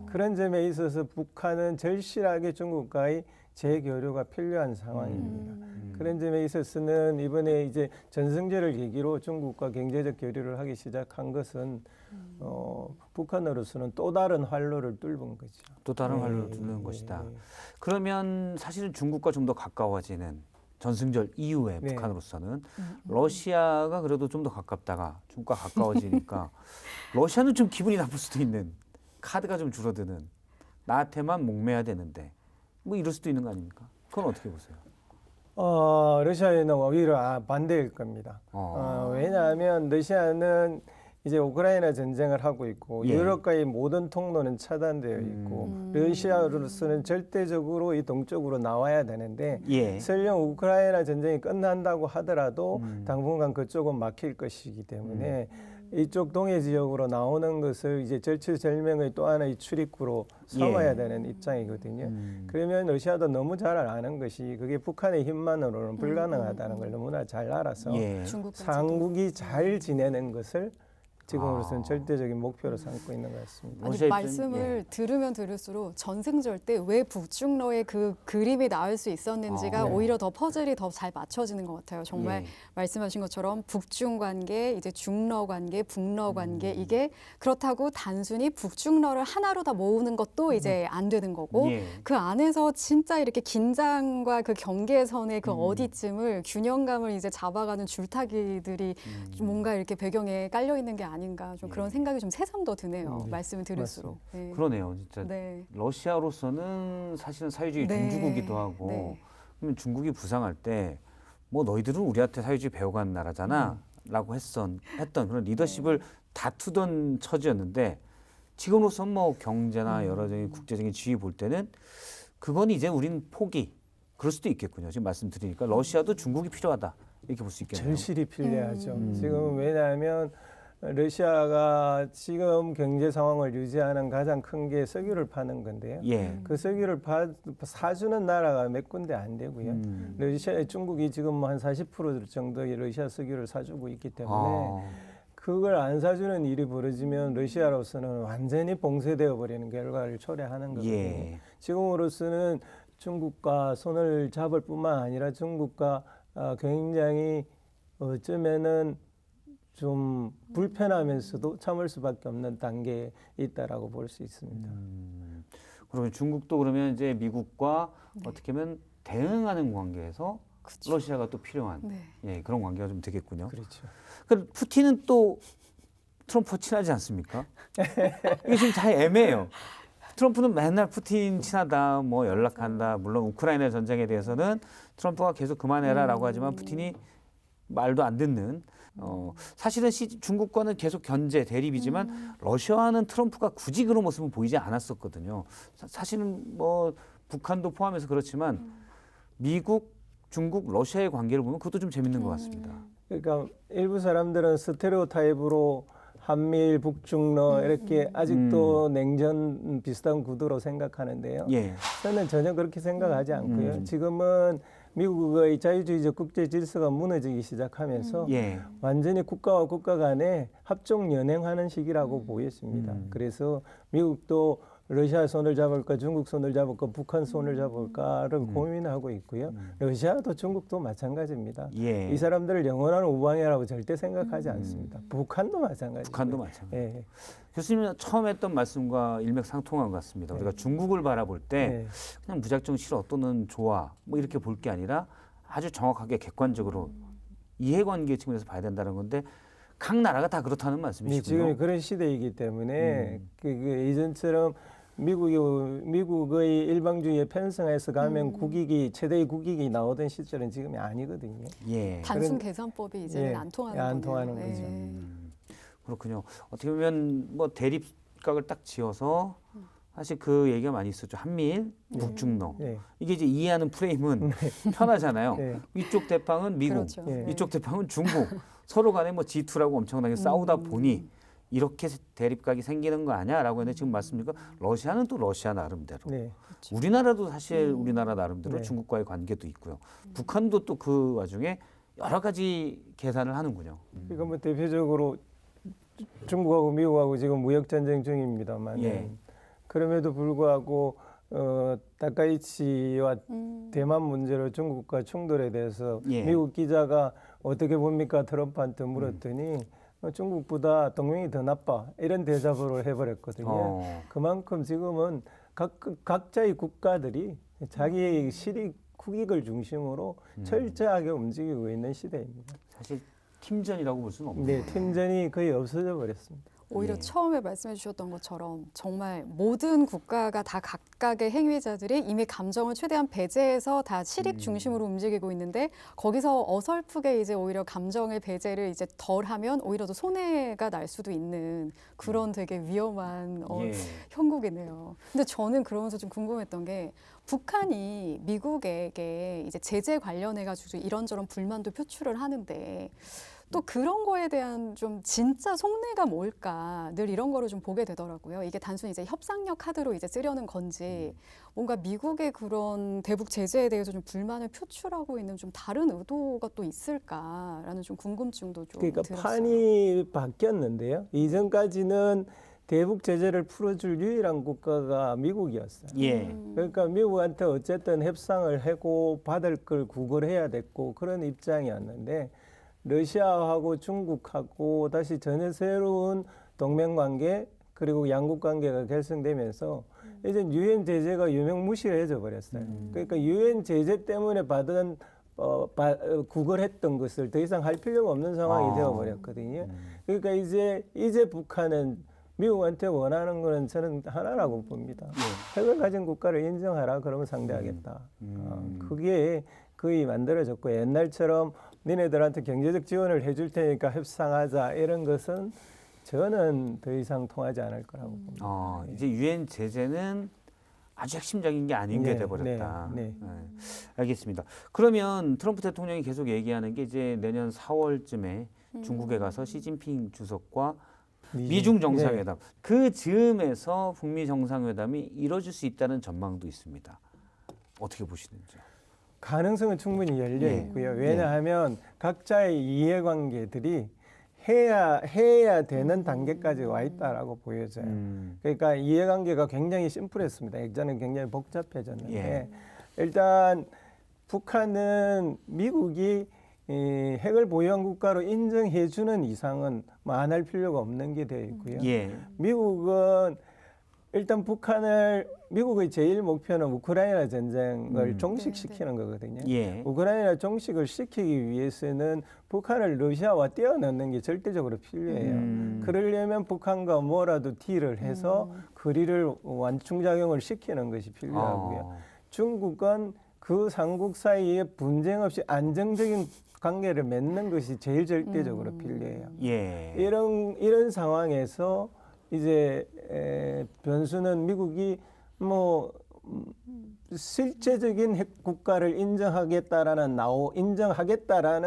그런 점에 있어서 북한은 절실하게 중국과의 재교류가 필요한 상황입니다. 그런 점에 있어서는 이번에 이제 전승절을 계기로 중국과 경제적 교류를 하기 시작한 것은 북한으로서는 또 다른 활로를 뚫은 거죠. 또 다른 활로를 뚫는 것이다. 그러면 사실은 중국과 좀 더 가까워지는 전승절 이후에 네. 북한으로서는 러시아가 그래도 좀 더 가깝다가 중국과 가까워지니까 러시아는 좀 기분이 나쁠 수도 있는, 카드가 좀 줄어드는, 나한테만 목매야 되는데 뭐 이럴 수도 있는 거 아닙니까? 그건 어떻게 보세요? 러시아에는 오히려 반대일 겁니다. 왜냐하면 러시아는 이제 우크라이나 전쟁을 하고 있고 예. 유럽과의 모든 통로는 차단되어 있고 러시아로서는 절대적으로 이 동쪽으로 나와야 되는데 예. 설령 우크라이나 전쟁이 끝난다고 하더라도 당분간 그쪽은 막힐 것이기 때문에 이쪽 동해 지역으로 나오는 것을 이제 절체절명의 또 하나의 출입구로 삼아야 예. 되는 입장이거든요. 그러면 러시아도 너무 잘 아는 것이 그게 북한의 힘만으로는 불가능하다는 걸 너무나 잘 알아서 예. 중국까지도. 상국이 잘 지내는 것을 지금으로서는 절대적인 목표로 삼고 있는 것 같습니다. 아니, 러시아 말씀을 들으면 들을수록 전승절 때 왜 북중러의 그 그림이 나올 수 있었는지가 네. 오히려 더 퍼즐이 더 잘 맞춰지는 것 같아요. 정말 예. 말씀하신 것처럼 북중 관계, 이제 중러 관계, 북러 관계 이게 그렇다고 단순히 북중러를 하나로 다 모으는 것도 이제 안 되는 거고 예. 그 안에서 진짜 이렇게 긴장과 그 경계선의 그 어디쯤을 균형감을 이제 잡아가는 줄타기들이 좀 뭔가 이렇게 배경에 깔려 있는 게 아닌가 좀 그런 생각이 좀 새삼 더 드네요. 말씀을 들을수록. 네. 그러네요. 진짜 네. 러시아로서는 사실은 사회주의 네. 종주국이기도 하고 네. 그러면 중국이 부상할 때 뭐 너희들은 우리한테 사회주의 배워간 나라잖아 라고 했던 그런 리더십을 다투던 처지였는데 지금으로선 뭐 경제나 여러 국제적인 지위 볼 때는 그건 이제 우린 포기 그럴 수도 있겠군요. 지금 말씀드리니까 러시아도 중국이 필요하다 이렇게 볼 수 있겠네요. 절실히 필요하죠. 지금 왜냐하면 러시아가 지금 경제 상황을 유지하는 가장 큰 게 석유를 파는 건데요. 예. 그 석유를 사주는 나라가 몇 군데 안 되고요. 중국이 지금 뭐 한 40% 정도의 러시아 석유를 사주고 있기 때문에 그걸 안 사주는 일이 벌어지면 러시아로서는 완전히 봉쇄되어 버리는 결과를 초래하는 거거든요. 예. 지금으로서는 중국과 손을 잡을 뿐만 아니라 중국과 굉장히 어쩌면은 좀 불편하면서도 참을 수밖에 없는 단계에 있다라고 볼 수 있습니다. 그러면 중국도 그러면 이제 미국과 어떻게 보면 대응하는 관계에서 그쵸. 러시아가 또 필요한 네. 예, 그런 관계가 좀 되겠군요. 그렇죠. 그 푸틴은 또 트럼프와 친하지 않습니까? 이게 지금 잘 애매해요. 트럼프는 맨날 푸틴 친하다, 뭐 연락한다. 물론 우크라이나 전쟁에 대해서는 트럼프가 계속 그만해라라고 하지만 푸틴이 말도 안 듣는. 사실은 중국과는 계속 견제 대립이지만 러시아와는 트럼프가 굳이 그런 모습은 보이지 않았었거든요. 사실은 뭐 북한도 포함해서 그렇지만 미국, 중국, 러시아의 관계를 보면 그것도 좀 재밌는 것 같습니다. 그러니까 일부 사람들은 스테레오 타입으로 한미일, 북중러 이렇게 아직도 냉전 비슷한 구도로 생각하는데요. 예. 저는 전혀 그렇게 생각하지 않고요. 지금은 미국의 자유주의적 국제 질서가 무너지기 시작하면서 예. 완전히 국가와 국가 간에 합종 연행하는 시기라고 보였습니다. 그래서 미국도 러시아 손을 잡을까, 중국 손을 잡을까, 북한 손을 잡을까를 고민하고 있고요. 러시아도 중국도 마찬가지입니다. 예. 이 사람들을 영원한 우방이라고 절대 생각하지 않습니다. 북한도 마찬가지고요. 북한도 마찬가지. 예. 교수님 처음 했던 말씀과 일맥상통한 것 같습니다. 우리가 중국을 바라볼 때 네. 그냥 무작정 싫어 또는 좋아 뭐 이렇게 볼 게 아니라 아주 정확하게 객관적으로 이해관계 측면에서 봐야 된다는 건데 각 나라가 다 그렇다는 네, 말씀이시군요. 지금 그런 시대이기 때문에 그 예전처럼 미국의 일방주의에 편승해서 가면 국익이 최대의 국익이 나오던 시절은 지금이 아니거든요. 예. 단순 계산법이 이제는 예, 안 통하는 안 거네요. 통하는 네. 거죠. 그렇군요. 어떻게 보면 뭐 대립각을 딱 지어서 사실 그 얘기가 많이 있었죠. 한미일, 북중러. 예. 이게 이제 이해하는 프레임은 편하잖아요. 네. 이쪽 대빵은 미국, 그렇죠. 예. 이쪽 대빵은 중국. 서로 간에 뭐 G2라고 엄청나게 싸우다 보니 이렇게 대립각이 생기는 거 아니야라고 했는데 지금 말씀드리니까 러시아는 또 러시아 나름대로 네. 우리나라도 사실 우리나라 나름대로 네. 중국과의 관계도 있고요. 북한도 또 그 와중에 여러 가지 계산을 하는군요. 그러니까 뭐 대표적으로 중국하고 미국하고 지금 무역 전쟁 중입니다만 예. 그럼에도 불구하고 다카이치와 대만 문제로 중국과 충돌에 대해서 예. 미국 기자가 어떻게 봅니까 트럼프한테 물었더니 중국보다 동맹이 더 나빠 이런 대답으로 해버렸거든요. 그만큼 지금은 각자의 국가들이 자기의 실익 국익을 중심으로 철저하게 움직이고 있는 시대입니다. 사실 팀전이라고 볼 수는 없네요. 네, 팀전이 거의 없어져 버렸습니다. 오히려 예. 처음에 말씀해 주셨던 것처럼 정말 모든 국가가 다 각각의 행위자들이 이미 감정을 최대한 배제해서 다 실익 중심으로 움직이고 있는데 거기서 어설프게 이제 오히려 감정의 배제를 이제 덜하면 오히려 더 손해가 날 수도 있는 그런 되게 위험한 예. 형국이네요. 근데 저는 그러면서 좀 궁금했던 게 북한이 미국에게 이제 제재 관련해 가지고 이런저런 불만도 표출을 하는데 또 그런 거에 대한 좀 진짜 속내가 뭘까 늘 이런 거를 좀 보게 되더라고요. 이게 단순히 이제 협상력 카드로 이제 쓰려는 건지 뭔가 미국의 그런 대북 제재에 대해서 좀 불만을 표출하고 있는 좀 다른 의도가 또 있을까라는 좀 궁금증도 좀 그러니까 들었어요. 판이 바뀌었는데요. 이전까지는 대북 제재를 풀어줄 유일한 국가가 미국이었어요. 예. 그러니까 미국한테 어쨌든 협상을 하고 받을 걸 구걸해야 됐고 그런 입장이었는데 러시아하고 중국하고 다시 전혀 새로운 동맹 관계 그리고 양국 관계가 결성되면서 이제 유엔 제재가 유명무실해져 버렸어요. 그러니까 유엔 제재 때문에 받은 구걸했던 것을 더 이상 할 필요가 없는 상황이 되어 버렸거든요. 그러니까 이제 북한은 미국한테 원하는 거는 저는 하나라고 봅니다. 핵을 가진 국가를 인정하라 그러면 상대하겠다. 그게 거의 만들어졌고 옛날처럼 니네들한테 경제적 지원을 해줄 테니까 협상하자 이런 것은 저는 더 이상 통하지 않을 거라고 봅니다. 이제 유엔 제재는 아주 핵심적인 게 아닌 게 돼버렸다. 네. 알겠습니다. 그러면 트럼프 대통령이 계속 얘기하는 게 이제 내년 4월쯤에 중국에 가서 시진핑 주석과 미중 정상회담 그 즈음에서 북미 정상회담이 이뤄질 수 있다는 전망도 있습니다. 어떻게 보시는지? 가능성은 충분히 열려 있고요. 왜냐하면 각자의 이해관계들이 해야 되는 단계까지 와 있다라고 보여져요. 그러니까 이해관계가 굉장히 심플했습니다. 예전에 굉장히 복잡해졌는데 일단 북한은 미국이 핵을 보유한 국가로 인정해주는 이상은 안 할 필요가 없는 게 되어 있고요. 미국은 일단 미국의 제일 목표는 우크라이나 전쟁을 종식시키는 거거든요. 우크라이나 종식을 시키기 위해서는 북한을 러시아와 떼어넣는 게 절대적으로 필요해요. 그러려면 북한과 뭐라도 딜을 해서 거리를 완충작용을 시키는 것이 필요하고요. 중국은 그 삼국 사이에 분쟁 없이 안정적인 관계를 맺는 것이 제일 절대적으로 필요해요. 이런 상황에서 이제 변수는 미국이 뭐 실제적인 핵 국가를 인정하겠다라는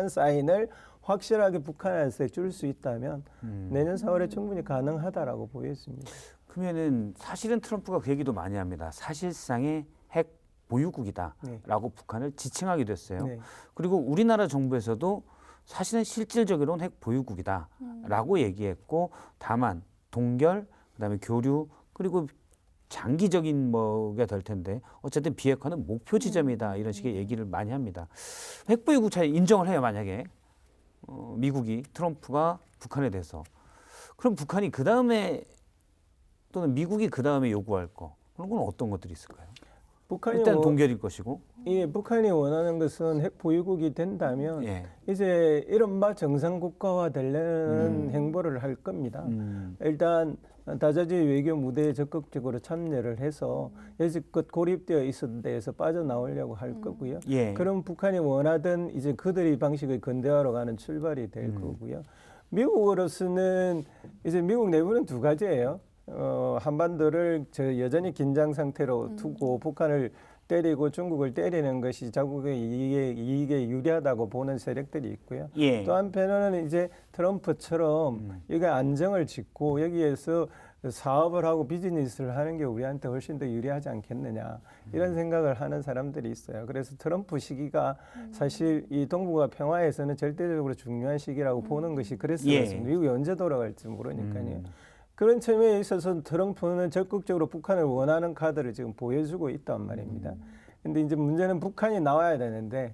사인을 확실하게 북한한테 줄 수 있다면 내년 4월에 충분히 가능하다라고 보였습니다. 그러면은 사실은 트럼프가 그 얘기도 많이 합니다. 사실상의 핵 보유국이다라고 북한을 지칭하게 됐어요. 그리고 우리나라 정부에서도 사실은 실질적으로는 핵 보유국이다라고 얘기했고 다만 동결, 그다음에 교류 그리고 장기적인 뭐가 될 텐데 어쨌든 비핵화는 목표 지점이다 이런 식의 얘기를 많이 합니다. 핵 보유국 차이 인정을 해요 만약에 미국이 트럼프가 북한에 대해서 그럼 북한이 그 다음에 또는 미국이 그 다음에 요구할 거 그런 건 어떤 것들이 있을까요? 일단 동결일 것이고. 북한이 원하는 것은 핵 보유국이 된다면 이제 이른바 정상국가화 되려는 행보를 할 겁니다. 일단 다자주의 외교 무대에 적극적으로 참여를 해서 여지껏 고립되어 있었던 데에서 빠져나오려고 할 거고요. 그럼 북한이 원하던 이제 그들의 방식의 근대화로 가는 출발이 될 거고요. 미국으로서는 이제 미국 내부는 두 가지예요. 한반도를 여전히 긴장 상태로 두고 북한을 때리고 중국을 때리는 것이 자국의 이익에 유리하다고 보는 세력들이 있고요. 예. 또 한편으로는 이제 트럼프처럼 이게 안정을 짓고 여기에서 사업을 하고 비즈니스를 하는 게 우리한테 훨씬 더 유리하지 않겠느냐 이런 생각을 하는 사람들이 있어요. 그래서 트럼프 시기가 사실 이 동북아 평화에서는 절대적으로 중요한 시기라고 보는 것이 그래서 예. 그렇습니다. 미국이 언제 돌아갈지 모르니까요. 그런 측면에 있어서 트럼프는 적극적으로 북한을 원하는 카드를 지금 보여주고 있단 말입니다. 근데 이제 문제는 북한이 나와야 되는데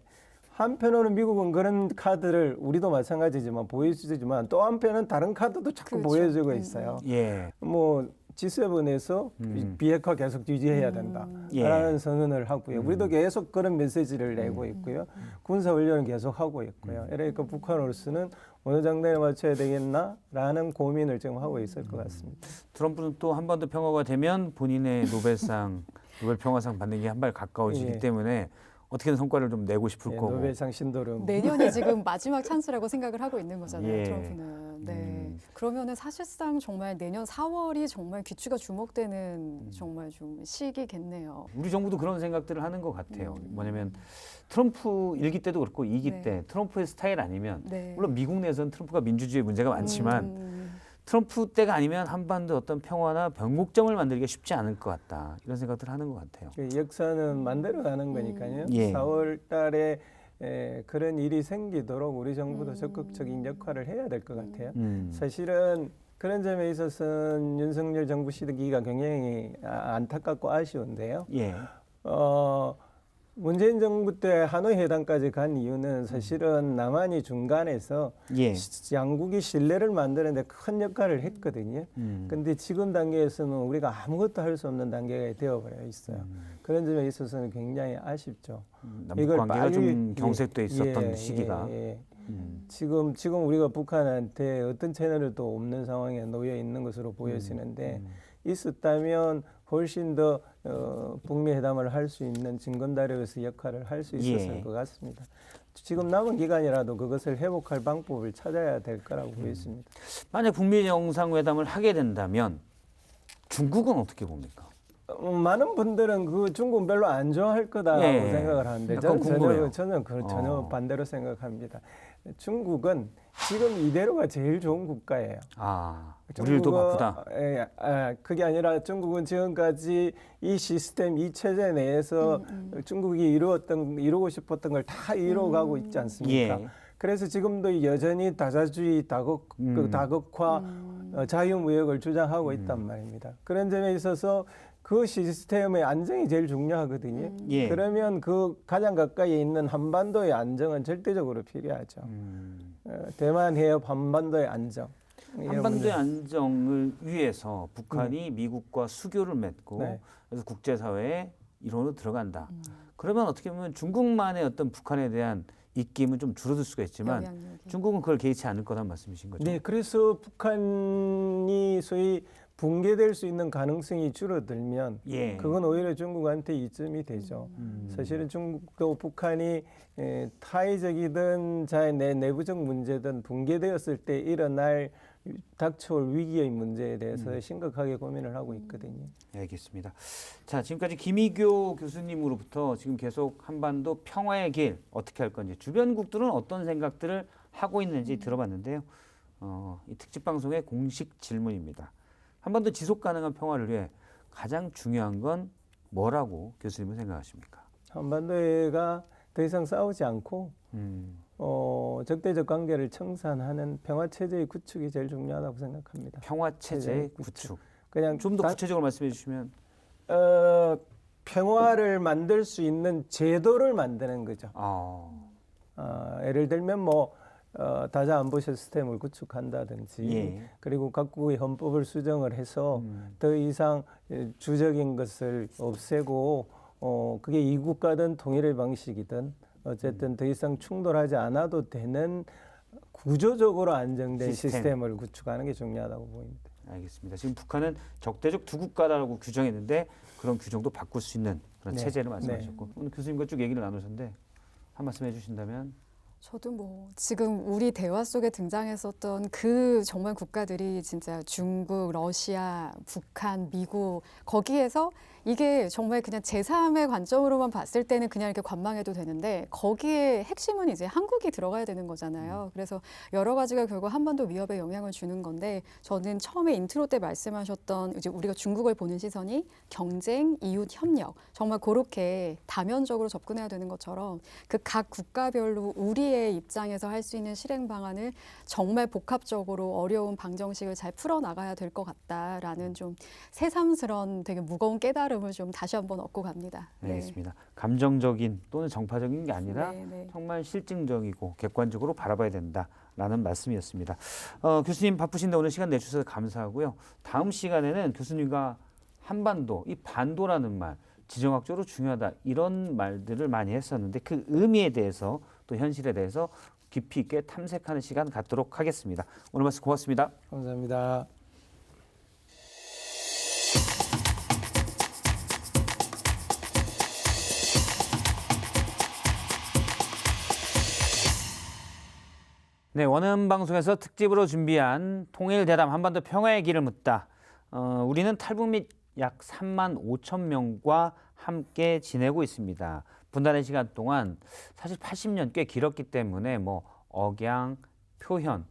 한편으로는 미국은 그런 카드를 우리도 마찬가지지만 보여주지만 또 한편은 다른 카드도 자꾸 그렇죠. 보여주고 있어요. 예. 뭐 G7에서 비핵화 계속 유지해야 된다라는 예. 선언을 하고요. 우리도 계속 그런 메시지를 내고 있고요. 군사 훈련을 계속 하고 있고요. 그러니까 북한으로서는 어느 장단에 맞춰야 되겠나라는 고민을 지금 하고 있을 것 같습니다. 트럼프는 또 한반도 평화가 되면 본인의 노벨상, 노벨 평화상 받는 게 한 발 가까워지기 예. 때문에 어떻게든 성과를 좀 내고 싶을 예, 거고. 노벨상 신도름. 내년이 지금 마지막 찬스라고 생각을 하고 있는 거잖아요, 예. 트럼프는. 네. 그러면은 사실상 정말 내년 4월이 정말 귀추가 주목되는 정말 좀 시기겠네요. 우리 정부도 그런 생각들을 하는 것 같아요. 뭐냐면 트럼프 1기 때도 그렇고 2기 네. 때 트럼프의 스타일 아니면 네. 물론 미국 내에서는 트럼프가 민주주의 문제가 많지만 트럼프 때가 아니면 한반도 어떤 평화나 변곡점을 만들기가 쉽지 않을 것 같다. 이런 생각들을 하는 것 같아요. 그 역사는 만들어가는 거니까요. 예. 4월 달에 그런 일이 생기도록 우리 정부도 적극적인 역할을 해야 될 것 같아요. 사실은 그런 점에 있어서는 윤석열 정부 시기가 굉장히 안타깝고 아쉬운데요. 예. 문재인 정부 때 하노이 회담까지 간 이유는 사실은 남한이 중간에서 예. 양국이 신뢰를 만드는 데 큰 역할을 했거든요. 근데 지금 단계에서는 우리가 아무것도 할 수 없는 단계가 되어버려 있어요. 그런 점에 있어서는 굉장히 아쉽죠. 남북 관계가 좀 경색돼 있었던 시기가. 지금 우리가 북한한테 어떤 채널도 없는 상황에 놓여 있는 것으로 보여지는데 있었다면 훨씬 더 북미 회담을 할 수 있는 증거다리로서 역할을 할 수 있었을 예. 것 같습니다. 지금 남은 기간이라도 그것을 회복할 방법을 찾아야 될 거라고 보여집니다. 만약 북미 정상회담을 하게 된다면 중국은 어떻게 봅니까? 많은 분들은 그 중국 별로 안 좋아할 거다라고 예. 생각을 하는데 약간 궁금해요. 저는 전혀 반대로 생각합니다. 중국은 지금 이대로가 제일 좋은 국가예요. 아, 우리를 더 바쁘다. 그게 아니라 중국은 지금까지 이 시스템, 이 체제 내에서 중국이 이루고 싶었던 걸 다 이루어가고 있지 않습니까? 예. 그래서 지금도 여전히 다자주의, 다극화, 자유무역을 주장하고 있단 말입니다. 그런 점에 있어서 그 시스템의 안정이 제일 중요하거든요. 예. 그러면 그 가장 가까이 있는 한반도의 안정은 절대적으로 필요하죠. 대만 해협 한반도의 안정. 한반도의 안정을 위해서 북한이 미국과 수교를 맺고 네. 그래서 국제사회에 일원으로 들어간다. 그러면 어떻게 보면 중국만의 어떤 북한에 대한 입김은 좀 줄어들 수가 있지만 영향력이. 중국은 그걸 개의치 않을 거란 말씀이신 거죠? 네, 그래서 북한이 소위 붕괴될 수 있는 가능성이 줄어들면 예. 그건 오히려 중국한테 이점이 되죠. 사실은 중국도 북한이 타의적이든 자의 내부적 문제든 붕괴되었을 때 일어날 닥쳐올 위기의 문제에 대해서 심각하게 고민을 하고 있거든요. 알겠습니다. 자, 지금까지 김희교 교수님으로부터 지금 계속 한반도 평화의 길 어떻게 할 건지 주변국들은 어떤 생각들을 하고 있는지 들어봤는데요. 이 특집 방송의 공식 질문입니다. 한반도 지속 가능한 평화를 위해 가장 중요한 건 뭐라고 교수님은 생각하십니까? 한반도가 더 이상 싸우지 않고 적대적 관계를 청산하는 평화 체제의 구축이 제일 중요하다고 생각합니다. 평화 체제의 구축. 그냥 좀 더 구체적으로 말씀해 주시면. 평화를 만들 수 있는 제도를 만드는 거죠. 예를 들면 뭐 다자 안보 시스템을 구축한다든지 예. 그리고 각국의 헌법을 수정을 해서 더 이상 주적인 것을 없애고 그게 이국가든 통일의 방식이든 어쨌든 더 이상 충돌하지 않아도 되는 구조적으로 안정된 시스템을 구축하는 게 중요하다고 보입니다. 알겠습니다. 지금 북한은 적대적 두 국가라고 규정했는데 그런 규정도 바꿀 수 있는 그런 네. 체제를 말씀하셨고 오늘 교수님과 쭉 얘기를 나누셨는데 한 말씀 해주신다면. 저도 뭐 지금 우리 대화 속에 등장했었던 그 정말 국가들이 진짜 중국, 러시아, 북한, 미국 거기에서 이게 정말 그냥 제3의 관점으로만 봤을 때는 그냥 이렇게 관망해도 되는데 거기에 핵심은 이제 한국이 들어가야 되는 거잖아요. 그래서 여러 가지가 결국 한반도 위협에 영향을 주는 건데 저는 처음에 인트로 때 말씀하셨던 이제 우리가 중국을 보는 시선이 경쟁, 이웃, 협력 정말 그렇게 다면적으로 접근해야 되는 것처럼 그 각 국가별로 우리의 입장에서 할 수 있는 실행 방안을 정말 복합적으로 어려운 방정식을 잘 풀어나가야 될 것 같다라는 좀 새삼스런 되게 무거운 깨달음을 좀 다시 한번 얻고 갑니다. 네, 알겠습니다. 감정적인 또는 정파적인 게 아니라 네, 네. 정말 실증적이고 객관적으로 바라봐야 된다라는 말씀이었습니다. 교수님 바쁘신데 오늘 시간 내주셔서 감사하고요. 다음 시간에는 교수님과 한반도, 이 반도라는 말 지정학적으로 중요하다 이런 말들을 많이 했었는데 그 의미에 대해서 또 현실에 대해서 깊이 있게 탐색하는 시간 갖도록 하겠습니다. 오늘 말씀 고맙습니다. 감사합니다. 네, 원음 방송에서 특집으로 준비한 통일대담 한반도 평화의 길을 묻다. 우리는 탈북 및 약 3만 5천 명과 함께 지내고 있습니다. 분단의 시간 동안 사실 80년 꽤 길었기 때문에 뭐 억양, 표현,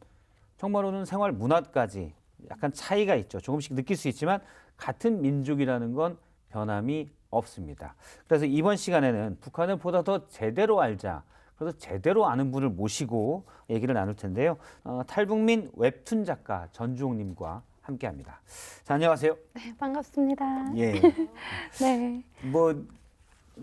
정말로는 생활 문화까지 약간 차이가 있죠. 조금씩 느낄 수 있지만 같은 민족이라는 건 변함이 없습니다. 그래서 이번 시간에는 북한을 보다 더 제대로 알자. 그래서 제대로 아는 분을 모시고 얘기를 나눌 텐데요. 탈북민 웹툰 작가 전주홍님과 함께합니다. 자, 안녕하세요. 네, 반갑습니다. 예. 네. 뭐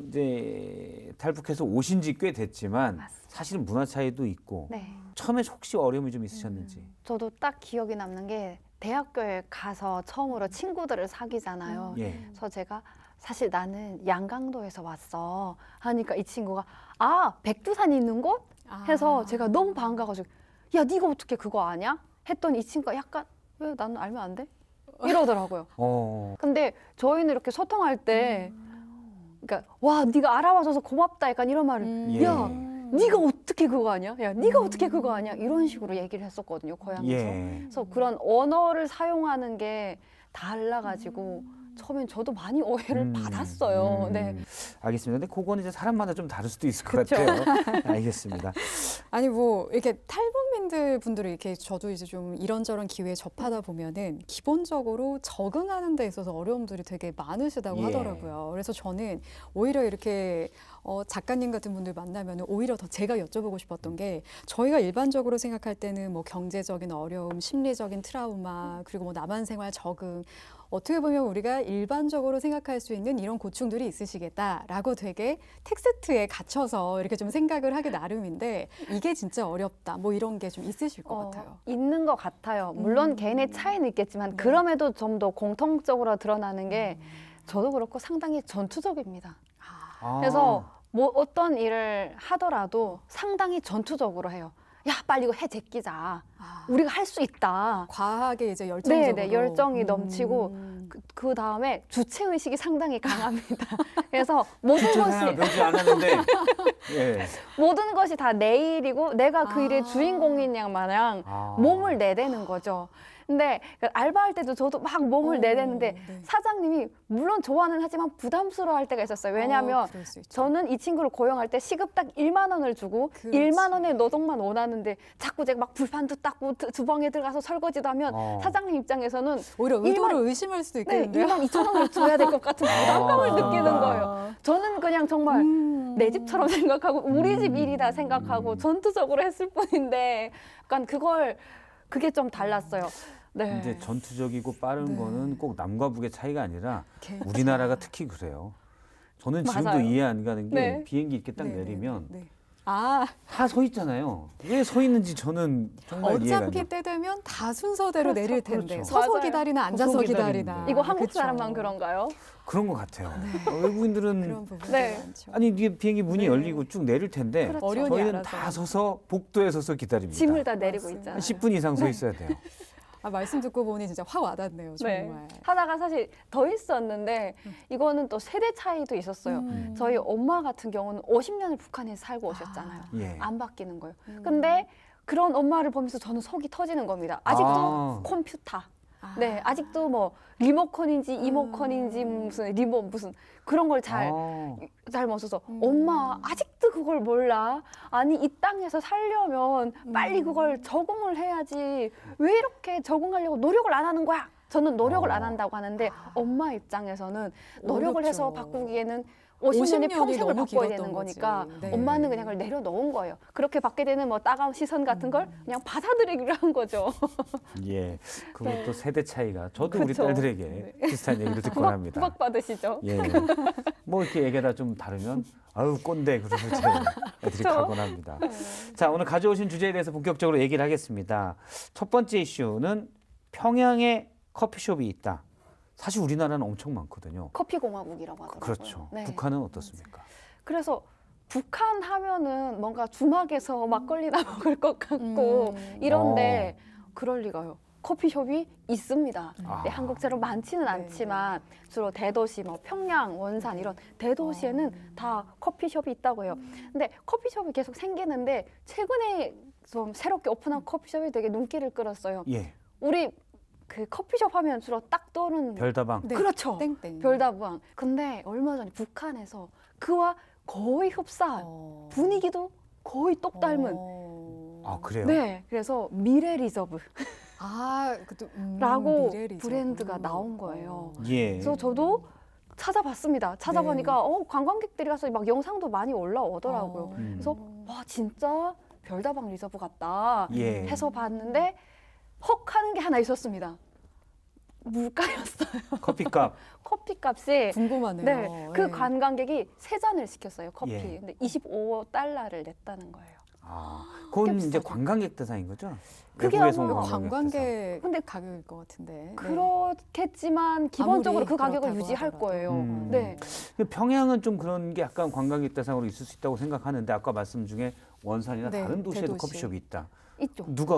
이제 탈북해서 오신 지 꽤 됐지만 맞습니다. 사실은 문화 차이도 있고 네. 처음에 혹시 어려움이 좀 있으셨는지. 저도 딱 기억이 남는 게 대학교에 가서 처음으로 친구들을 사귀잖아요. 예. 그래서 제가 사실 나는 양강도에서 왔어 하니까 이 친구가 아, 백두산이 있는 곳? 해서 제가 너무 반가가지고 야, 네가 어떻게 그거 아냐? 했더니 이 친구가 약간 왜 나는 알면 안 돼? 이러더라고요. 근데 저희는 이렇게 소통할 때 그러니까 와, 네가 알아와줘서 고맙다 약간 이런 말을 예. 야, 네가 어떻게 그거 아냐? 야, 네가 어떻게 그거 아냐? 이런 식으로 얘기를 했었거든요, 고향에서. 예. 그래서 그런 언어를 사용하는 게 달라가지고 처음엔 저도 많이 오해를 받았어요. 네. 알겠습니다. 근데 그거는 이제 사람마다 좀 다를 수도 있을 것 그쵸. 같아요. 알겠습니다. 아니 뭐 이렇게 탈북민들 분들이 이렇게 저도 이제 좀 이런저런 기회에 접하다 보면은 기본적으로 적응하는 데 있어서 어려움들이 되게 많으시다고 예. 하더라고요. 그래서 저는 오히려 이렇게 작가님 같은 분들 만나면 오히려 더 제가 여쭤보고 싶었던 게 저희가 일반적으로 생각할 때는 뭐 경제적인 어려움, 심리적인 트라우마, 그리고 뭐 남한 생활 적응 어떻게 보면 우리가 일반적으로 생각할 수 있는 이런 고충들이 있으시겠다라고 되게 텍스트에 갇혀서 이렇게 좀 생각을 하기 나름인데 이게 진짜 어렵다 뭐 이런 게 좀 있으실 것 같아요. 있는 것 같아요. 물론 개인의 차이는 있겠지만 그럼에도 좀 더 공통적으로 드러나는 게 저도 그렇고 상당히 전투적입니다. 그래서 뭐 어떤 일을 하더라도 상당히 전투적으로 해요. 야, 빨리 이거 해 제끼자. 우리가 할 수 있다. 과하게 이제 열정적으로. 네, 열정이 넘치고 그 다음에 주체 의식이 상당히 강합니다. 그래서 모든 것이 배우지 않았는데 예. 모든 것이 다 내 일이고 내가 그 일의 주인공인 양 마냥 몸을 내대는 거죠. 근데 알바할 때도 저도 막 몸을 내대는데 네. 사장님이 물론 좋아는 하지만 부담스러워할 때가 있었어요. 왜냐하면 그럴 수 있죠. 저는 이 친구를 고용할 때 시급딱 1만 원을 주고 그렇지. 1만 원의 노동만 원하는데 자꾸 제가 막 불판도 닦고 주방에 들어가서 설거지도 하면 사장님 입장에서는 오히려 의도를 1만 의심할 수도 네, 있겠는데요. 1만 2천 원을 줘야 될 것 같은 부담감을 느끼는 거예요. 저는 그냥 정말 내 집처럼 생각하고 우리 집 일이다 생각하고 전투적으로 했을 뿐인데 약간 그게 좀 달랐어요. 네. 근데 전투적이고 빠른 네. 거는 꼭 남과 북의 차이가 아니라 괜찮아요. 우리나라가 특히 그래요. 저는 지금도 맞아요. 이해 안 가는 게 네. 비행기 이렇게 딱 네, 내리면 네, 네. 아, 다 서 있잖아요. 왜 서 있는지 저는 정말 이해가 안 어차피 돼요. 때 되면 다 순서대로 그렇죠, 내릴 텐데 그렇죠. 서서 맞아요. 기다리나 앉아서 서서 기다리나. 기다리는데. 이거 한국 그쵸. 사람만 그런가요? 그런 것 같아요. 외국인들은 그런 부분이 네. 많죠. 아니 이게 비행기 문이 네. 열리고 쭉 내릴 텐데 그렇죠. 어려운이 저희는 알아서. 다 서서 복도에 서서 기다립니다. 짐을 다 내리고 맞습니다. 있잖아요. 10분 이상 서 있어야 돼요. 아, 말씀 듣고 보니 진짜 확 와닿네요. 네. 정말. 하다가 사실 더 있었는데 이거는 또 세대 차이도 있었어요. 저희 엄마 같은 경우는 50년을 북한에 살고 오셨잖아요. 예. 안 바뀌는 거예요. 근데 그런 엄마를 보면서 저는 속이 터지는 겁니다. 아직도 아. 컴퓨터, 네, 아직도 뭐 리모컨인지 이모컨인지 무슨 리모 무슨 그런 걸 잘 못 써서 엄마 아직도 그걸 몰라? 아니 이 땅에서 살려면 빨리 그걸 적응을 해야지 왜 이렇게 적응하려고 노력을 안 하는 거야? 저는 노력을 안 한다고 하는데 엄마 입장에서는 노력을 해서 어렵죠. 바꾸기에는 50 50년의 년이 평생을 너무 바꿔야 길었던 되는 거니까 거지. 네. 엄마는 그냥 그걸 내려놓은 거예요. 그렇게 받게 되는 뭐 따가운 시선 같은 걸 그냥 받아들이기로 한 거죠. 예, 그것도 네. 세대 차이가 저도 우리 그쵸. 딸들에게 비슷한 얘기를 듣곤 합니다. 구박 받으시죠? 예, 뭐 이렇게 얘기가 좀 다르면 아유 꼰대 그러면서 제 애들이 그쵸. 가곤 합니다. 자, 오늘 가져오신 주제에 대해서 본격적으로 얘기를 하겠습니다. 첫 번째 이슈는 평양에 커피숍이 있다. 사실 우리나라는 엄청 많거든요. 커피 공화국이라고 하더라고요. 그렇죠. 네. 북한은 어떻습니까? 그래서 북한 하면은 뭔가 주막에서 막걸리나 먹을 것 같고 이런데 그럴 리가요. 커피숍이 있습니다. 아. 네, 한국처럼 많지는 네. 않지만 주로 대도시, 뭐 평양, 원산 이런 대도시에는 다 커피숍이 있다고 해요. 근데 커피숍이 계속 생기는데 최근에 좀 새롭게 오픈한 커피숍이 되게 눈길을 끌었어요. 예, 우리 그 커피숍 하면 주로 딱 떠오르는 별다방. 네. 그렇죠. 땡땡. 별다방. 근데 얼마 전에 북한에서 그와 거의 흡사한 분위기도 거의 똑 닮은. 아, 그래요? 네, 그래서 미래 리저브라고 미래 리저브. 브랜드가 나온 거예요. 예. 그래서 저도 찾아봤습니다. 찾아보니까 관광객들이 가서 막 영상도 많이 올라오더라고요. 그래서 와 진짜 별다방 리저브 같다 예. 해서 봤는데 헉 하는 게 하나 있었습니다. 물가였어요. 커피값. 커피값이 궁금하네요. 네, 그 네. 관광객이 3잔을 시켰어요, 커피. 예. 근데 $25를 냈다는 거예요. 아, 그건 이제 비싸죠. 관광객 대상인 거죠? 그게 외국에서 아마 온 관광객 대상. 관광객 근데 가격일 것 같은데. 네. 그렇겠지만 기본적으로 아무리 그 가격을 그렇다고 유지할 하더라도. 거예요. 음. 네. 평양은 좀 그런 게 약간 관광객 대상으로 있을 수 있다고 생각하는데 아까 말씀 중에 원산이나 네, 다른 도시에도 대도시. 커피숍이 있다. 있죠. 누가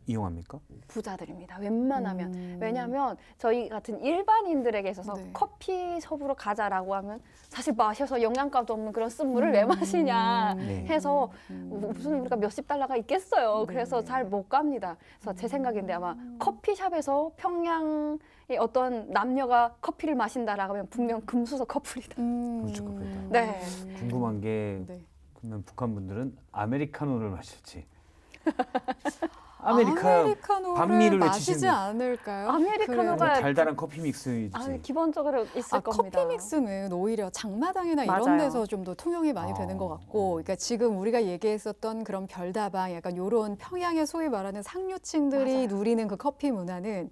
이용합니까? 부자들입니다. 웬만하면. 음. 왜냐하면 저희 같은 일반인들에게 있어서 네. 커피숍으로 가자라고 하면 사실 마셔서 영양가도 없는 그런 쓴물을 왜 마시냐 네. 해서 무슨 우리가 몇십 달러가 있겠어요. 네. 그래서 잘 못 갑니다. 그래서 제 생각인데 아마 커피숍에서 평양의 어떤 남녀가 커피를 마신다라고 하면 분명 금수저 커플이다. 그렇죠, 커피다. 네. 궁금한 게 네. 그러면 북한 분들은 아메리카노를 마실지. 아메리카노를 아메리카노를 외치시는 마시지 않을까요? 아메리카노가 뭐 달달한 커피 믹스이지. 기본적으로 있을 겁니다. 커피 믹스는 오히려 장마당이나 이런 맞아요. 데서 좀 더 통용이 많이 되는 것 같고, 그러니까 지금 우리가 얘기했었던 그런 별다방, 약간 요런 평양에 소위 말하는 상류층들이 맞아요. 누리는 그 커피 문화는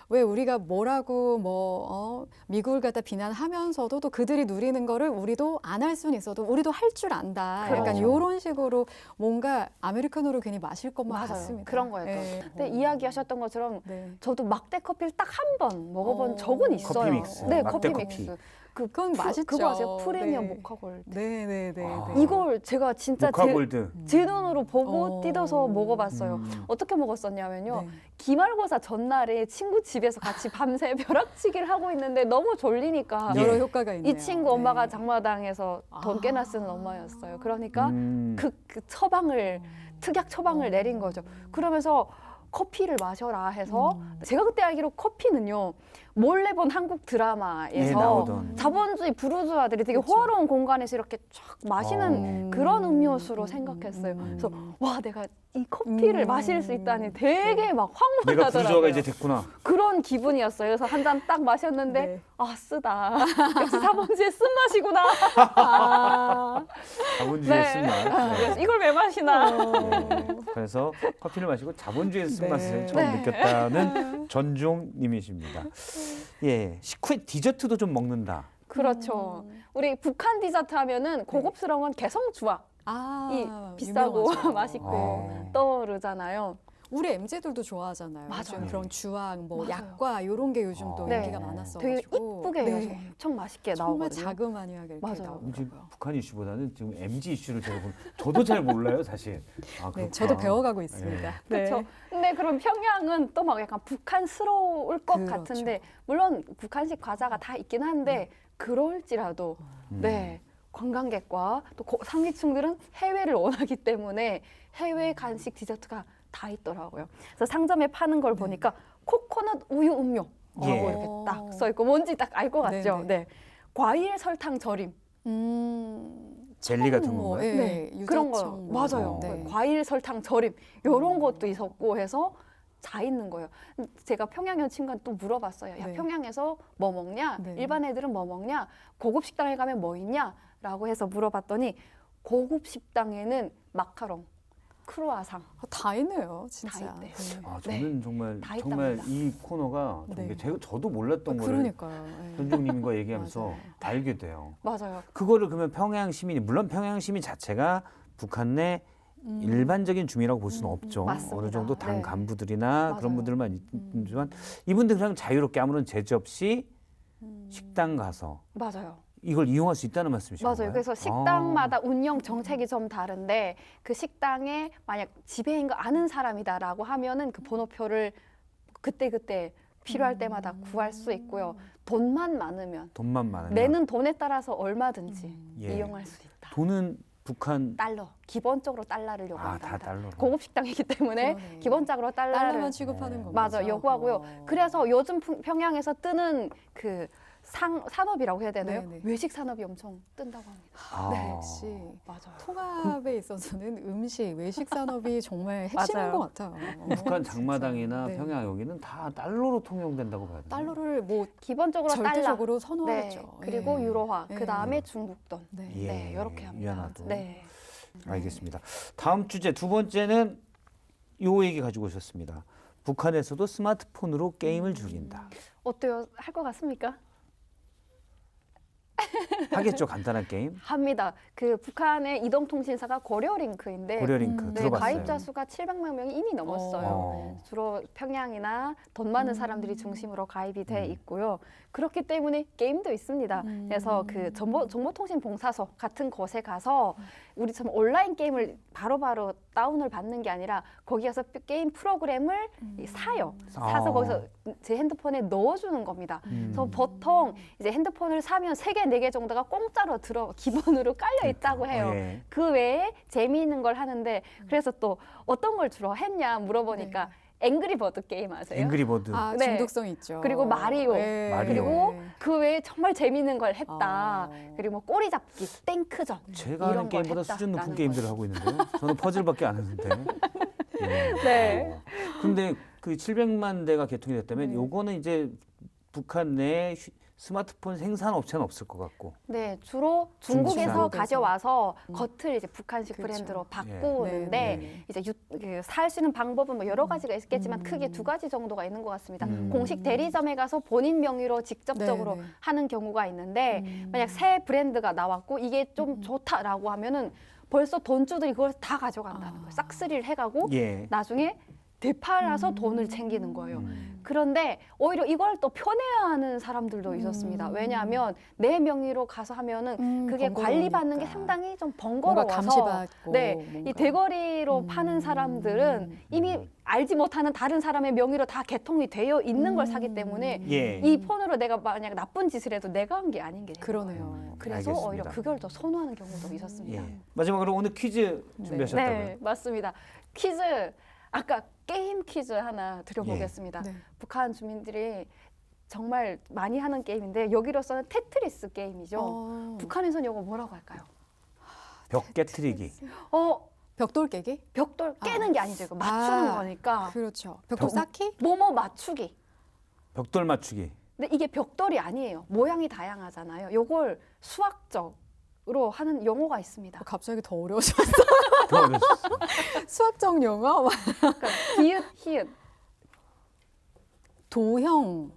왜 우리가 뭐라고 미국을 갖다 비난하면서도 또 그들이 누리는 거를 우리도 안 할 수는 있어도 우리도 할 줄 안다. 그렇죠. 약간 요런 식으로 뭔가 아메리카노를 괜히 마실 것만 맞아요. 같습니다. 그런 거였던. 네. 근데 이야기하셨던 것처럼 네. 저도 막대 커피를 딱 한 번 먹어본 어. 적은 있어요. 커피 믹스, 네, 막대 커피 커피. 믹스. 그건 맛있죠. 그거 아세요? 프리미엄 네. 모카골드. 네네네. 아. 이걸 제가 진짜 모카골드. 제 눈으로 보고 어. 뜯어서 먹어봤어요. 음. 어떻게 먹었었냐면요. 네. 기말고사 전날에 친구 집에서 같이 밤새 벼락치기를 하고 있는데 너무 졸리니까 예. 여러 효과가 있네요. 이 친구 엄마가 네. 장마당에서 돈 꽤나 쓰는 엄마였어요. 그러니까 그 처방을 특약 처방을 내린 거죠. 그러면서 커피를 마셔라 해서 제가 그때 알기로 커피는요 몰래 본 한국 예, 드라마에서 나오던. 자본주의 부르주아들이 되게 그렇죠. 호화로운 공간에서 이렇게 쫙 마시는 그런 음료수로 생각했어요. 그래서 와 내가 이 커피를 마실 수 있다니 되게 막 내가 부르주아가 황홀하더라고요. 이제 됐구나. 그런 기분이었어요. 그래서 한 잔 딱 마셨는데 네. 아 쓰다. 역시 사본주의 쓴맛이구나. 자본주의의 네. 쓴맛. 네. 그래서 이걸 왜 마시나. 네. 그래서 커피를 마시고 자본주의의 쓴맛을 네. 처음 네. 느꼈다는 전종님이십니다. 예, 식후에 디저트도 좀 먹는다. 그렇죠. 우리 북한 디저트 하면은 고급스러운 건 개성주악. 이 비싸고 유명하죠. 맛있고 아. 떠오르잖아요. 우리 MZ들도 좋아하잖아요. 맞아요. 좀 그런 주황, 뭐 맞아요. 약과 이런 게 요즘 또 네. 인기가 많았어. 되게 이쁘게 해서 엄청 맛있게 정말 나오거든요. 자그마니하게 이렇게 맞아요. 지금 나오더라고요. 북한 이슈보다는 지금 MG 이슈를 제가 보면 저도 잘 몰라요, 사실. 아, 네, 그렇구나. 저도 배워가고 있습니다. 네. 그렇죠. 근데 그럼 평양은 또 막 약간 북한스러울 것 그렇죠. 같은데 물론 북한식 과자가 다 있긴 한데 그럴지라도 네 관광객과 또 상위층들은 해외를 원하기 때문에 해외 간식 디저트가 다 있더라고요. 그래서 상점에 파는 걸 보니까 코코넛 우유 음료라고 예. 이렇게 딱 써 있고 뭔지 딱 알 것 같죠. 네네. 네. 과일 설탕 절임. 젤리 같은 뭐, 건가요? 예, 네, 그런 거 유자청 뭐. 맞아요. 네. 과일 설탕 절임 이런 것도 있었고 해서 다 있는 거예요. 제가 평양에 온 친구한테 또 물어봤어요. 야, 네. 평양에서 뭐 먹냐? 네. 일반 애들은 뭐 먹냐? 고급 식당에 가면 뭐 있냐? 라고 해서 물어봤더니 고급 식당에는 마카롱, 크루아상 다 있네요, 진짜. 다 있대요. 네. 아, 저는 정말 다 정말 있답니다. 이 코너가 네. 저도 몰랐던 거를 그러니까요. 예. 전종님과 얘기하면서 맞아요. 알게 돼요. 맞아요. 그거를 그러면 평양 시민이 물론 평양 시민 자체가 북한 내 일반적인 주민이라고 볼 수는 없죠. 맞습니다. 어느 정도 당 네. 간부들이나 그런 맞아요. 분들만 있지만 이분들 그냥 자유롭게 아무런 제재 없이 식당 가서 맞아요. 이걸 이용할 수 있다는 말씀이신가요? 맞아요. 그래서 식당마다 운영 정책이 좀 다른데 그 식당에 만약 지배인 거 아는 사람이다라고 하면은 그 번호표를 그때그때 필요할 때마다 구할 수 있고요. 돈만 많으면 돈만 많으면 내는 돈에 따라서 얼마든지 예. 이용할 수 있다. 돈은 북한 달러. 기본적으로 달러를 다 요구한다. 달러로. 고급 식당이기 때문에 그러네. 기본적으로 달러를 달러만 취급하는 거죠. 맞아 요구하고요. 그래서 요즘 평양에서 뜨는 그 산업이라고 해야 되나요? 네네. 외식 산업이 엄청 뜬다고 합니다. 아. 네. 역시 맞아요. 통합에 있어서는 음식, 외식 산업이 정말 핵심인 맞아요. 것 같아요. 북한 진짜. 장마당이나 네. 평양 여기는 다 달러로 통용된다고 봐야 되나요? 달러를 뭐 기본적으로 달러. 절대적으로 네. 선호하죠. 그리고 예. 유로화. 예. 그 다음에 중국 돈. 네. 예. 네, 이렇게 합니다. 위안화도. 네. 알겠습니다. 다음 주제 두 번째는 요 얘기 가지고 오셨습니다. 북한에서도 스마트폰으로 게임을 즐긴다. 어때요? 할 것 같습니까? 하겠죠, 간단한 게임. 합니다. 그 북한의 이동통신사가 고려링크인데 고려링크 네, 들어봤어요. 가입자 수가 700만 명이 이미 넘었어요. 어. 주로 평양이나 돈 많은 사람들이 중심으로 가입이 돼 있고요. 그렇기 때문에 게임도 있습니다. 그래서 그 정보통신봉사소 같은 곳에 가서 우리처럼 온라인 게임을 바로바로 다운을 받는 게 아니라 거기 가서 게임 프로그램을 사요. 사서 아. 거기서 제 핸드폰에 넣어주는 겁니다. 그래서 보통 이제 핸드폰을 사면 3개, 4개 정도가 공짜로 기본으로 깔려 있다고 해요. 예. 그 외에 재미있는 걸 하는데 그래서 또 어떤 걸 주로 했냐 물어보니까 앵그리버드 게임 아세요? 앵그리버드. 아, 네. 중독성 있죠. 그리고 마리오. 예. 마리오. 그리고 그 외에 정말 재미있는 걸 했다. 아. 그리고 뭐 꼬리 잡기, 땡크전 제가 이런 하는 걸 게임보다 수준 높은 했다라는 게임들을 하고 있는데요. 저는 퍼즐밖에 안 하는데. 예. 네. 근데 그 700만 대가 개통이 됐다면 네. 요거는 이제 북한 내 스마트폰 생산 업체는 없을 것 같고. 네, 주로 중국에서 중국에서. 가져와서 겉을 이제 북한식 그렇죠. 브랜드로 예. 바꾸는데 네, 네. 이제 살 수 있는 방법은 뭐 여러 가지가 있겠지만 크게 2가지 정도가 있는 것 같습니다. 공식 대리점에 가서 본인 명의로 직접적으로 네, 네. 하는 경우가 있는데 만약 새 브랜드가 나왔고 이게 좀 좋다라고 하면은 벌써 돈주들이 그걸 다 가져간다는 거예요. 싹쓸이를 해가고 예. 나중에 되팔아서 돈을 챙기는 거예요. 음. 그런데 오히려 이걸 또 편애하는 사람들도 있었습니다. 왜냐하면 내 명의로 가서 하면은 그게 관리받는 게 번거로우니까. 상당히 좀 뭔가 번거로워서 감시받고 네, 뭔가. 이 대거리로 파는 사람들은 이미 알지 못하는 다른 사람의 명의로 다 개통이 되어 있는 걸 사기 때문에 예. 이 폰으로 내가 만약 나쁜 짓을 해도 내가 한 게 아닌 게 되는 거예요. 그러네요. 그래서 알겠습니다. 오히려 그걸 더 선호하는 경우도 있었습니다. 예. 마지막으로 오늘 퀴즈 준비하셨다고요? 네, 맞습니다. 퀴즈 아까 게임 퀴즈 하나 드려보겠습니다. 네. 북한 주민들이 정말 많이 하는 게임인데 여기로서는 테트리스 게임이죠. 북한에서는 이거 뭐라고 할까요? 벽 깨트리기. 벽돌 깨기? 벽돌 깨는 게 아니죠. 이거 맞추는 아, 거니까. 그렇죠. 벽돌 쌓기? 뭐뭐 맞추기. 벽돌 맞추기. 근데 이게 벽돌이 아니에요. 모양이 다양하잖아요. 요걸 수학적으로 하는 용어가 있습니다. 갑자기 더 어려워졌어. 더 어려웠어요. 수학적 용어? 그러니까 기읒, 히읗. 도형.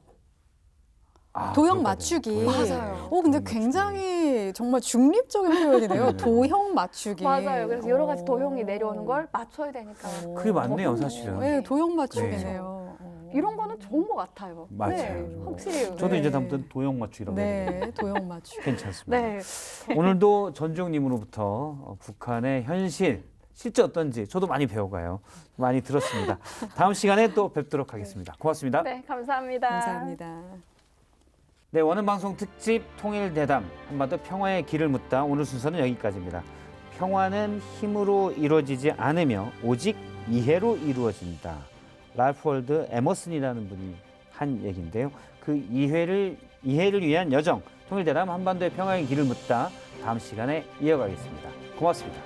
아, 도형 그러니까요. 맞추기. 도형. 맞아요. 근데 도형 굉장히 정말 중립적인 표현이네요. 네. 도형 맞추기. 맞아요. 그래서 여러 가지 도형이 내려오는 걸 맞춰야 되니까. 그게 맞네요, 더 사실은. 네, 도형 맞추기네요. 이런 거는 좋은 것 같아요. 맞아요. 네, 확실히. 저도 네. 이제 다음부터 도형 맞추기라고 해야 되겠네요. 네, 도형 맞추기. 괜찮습니다. 네. 오늘도 전종님으로부터 북한의 현실, 실제 어떤지 저도 많이 배워가요. 많이 들었습니다. 다음 시간에 또 뵙도록 하겠습니다. 고맙습니다. 네, 감사합니다. 감사합니다. 네, 원음방송 특집 통일대담 한반도 평화의 길을 묻다. 오늘 순서는 여기까지입니다. 평화는 힘으로 이루어지지 않으며 오직 이해로 이루어진다. 랄프 월드 에머슨이라는 분이 한 얘기인데요. 그 이해를 위한 여정, 통일대담 한반도의 평화의 길을 묻다 다음 시간에 이어가겠습니다. 고맙습니다.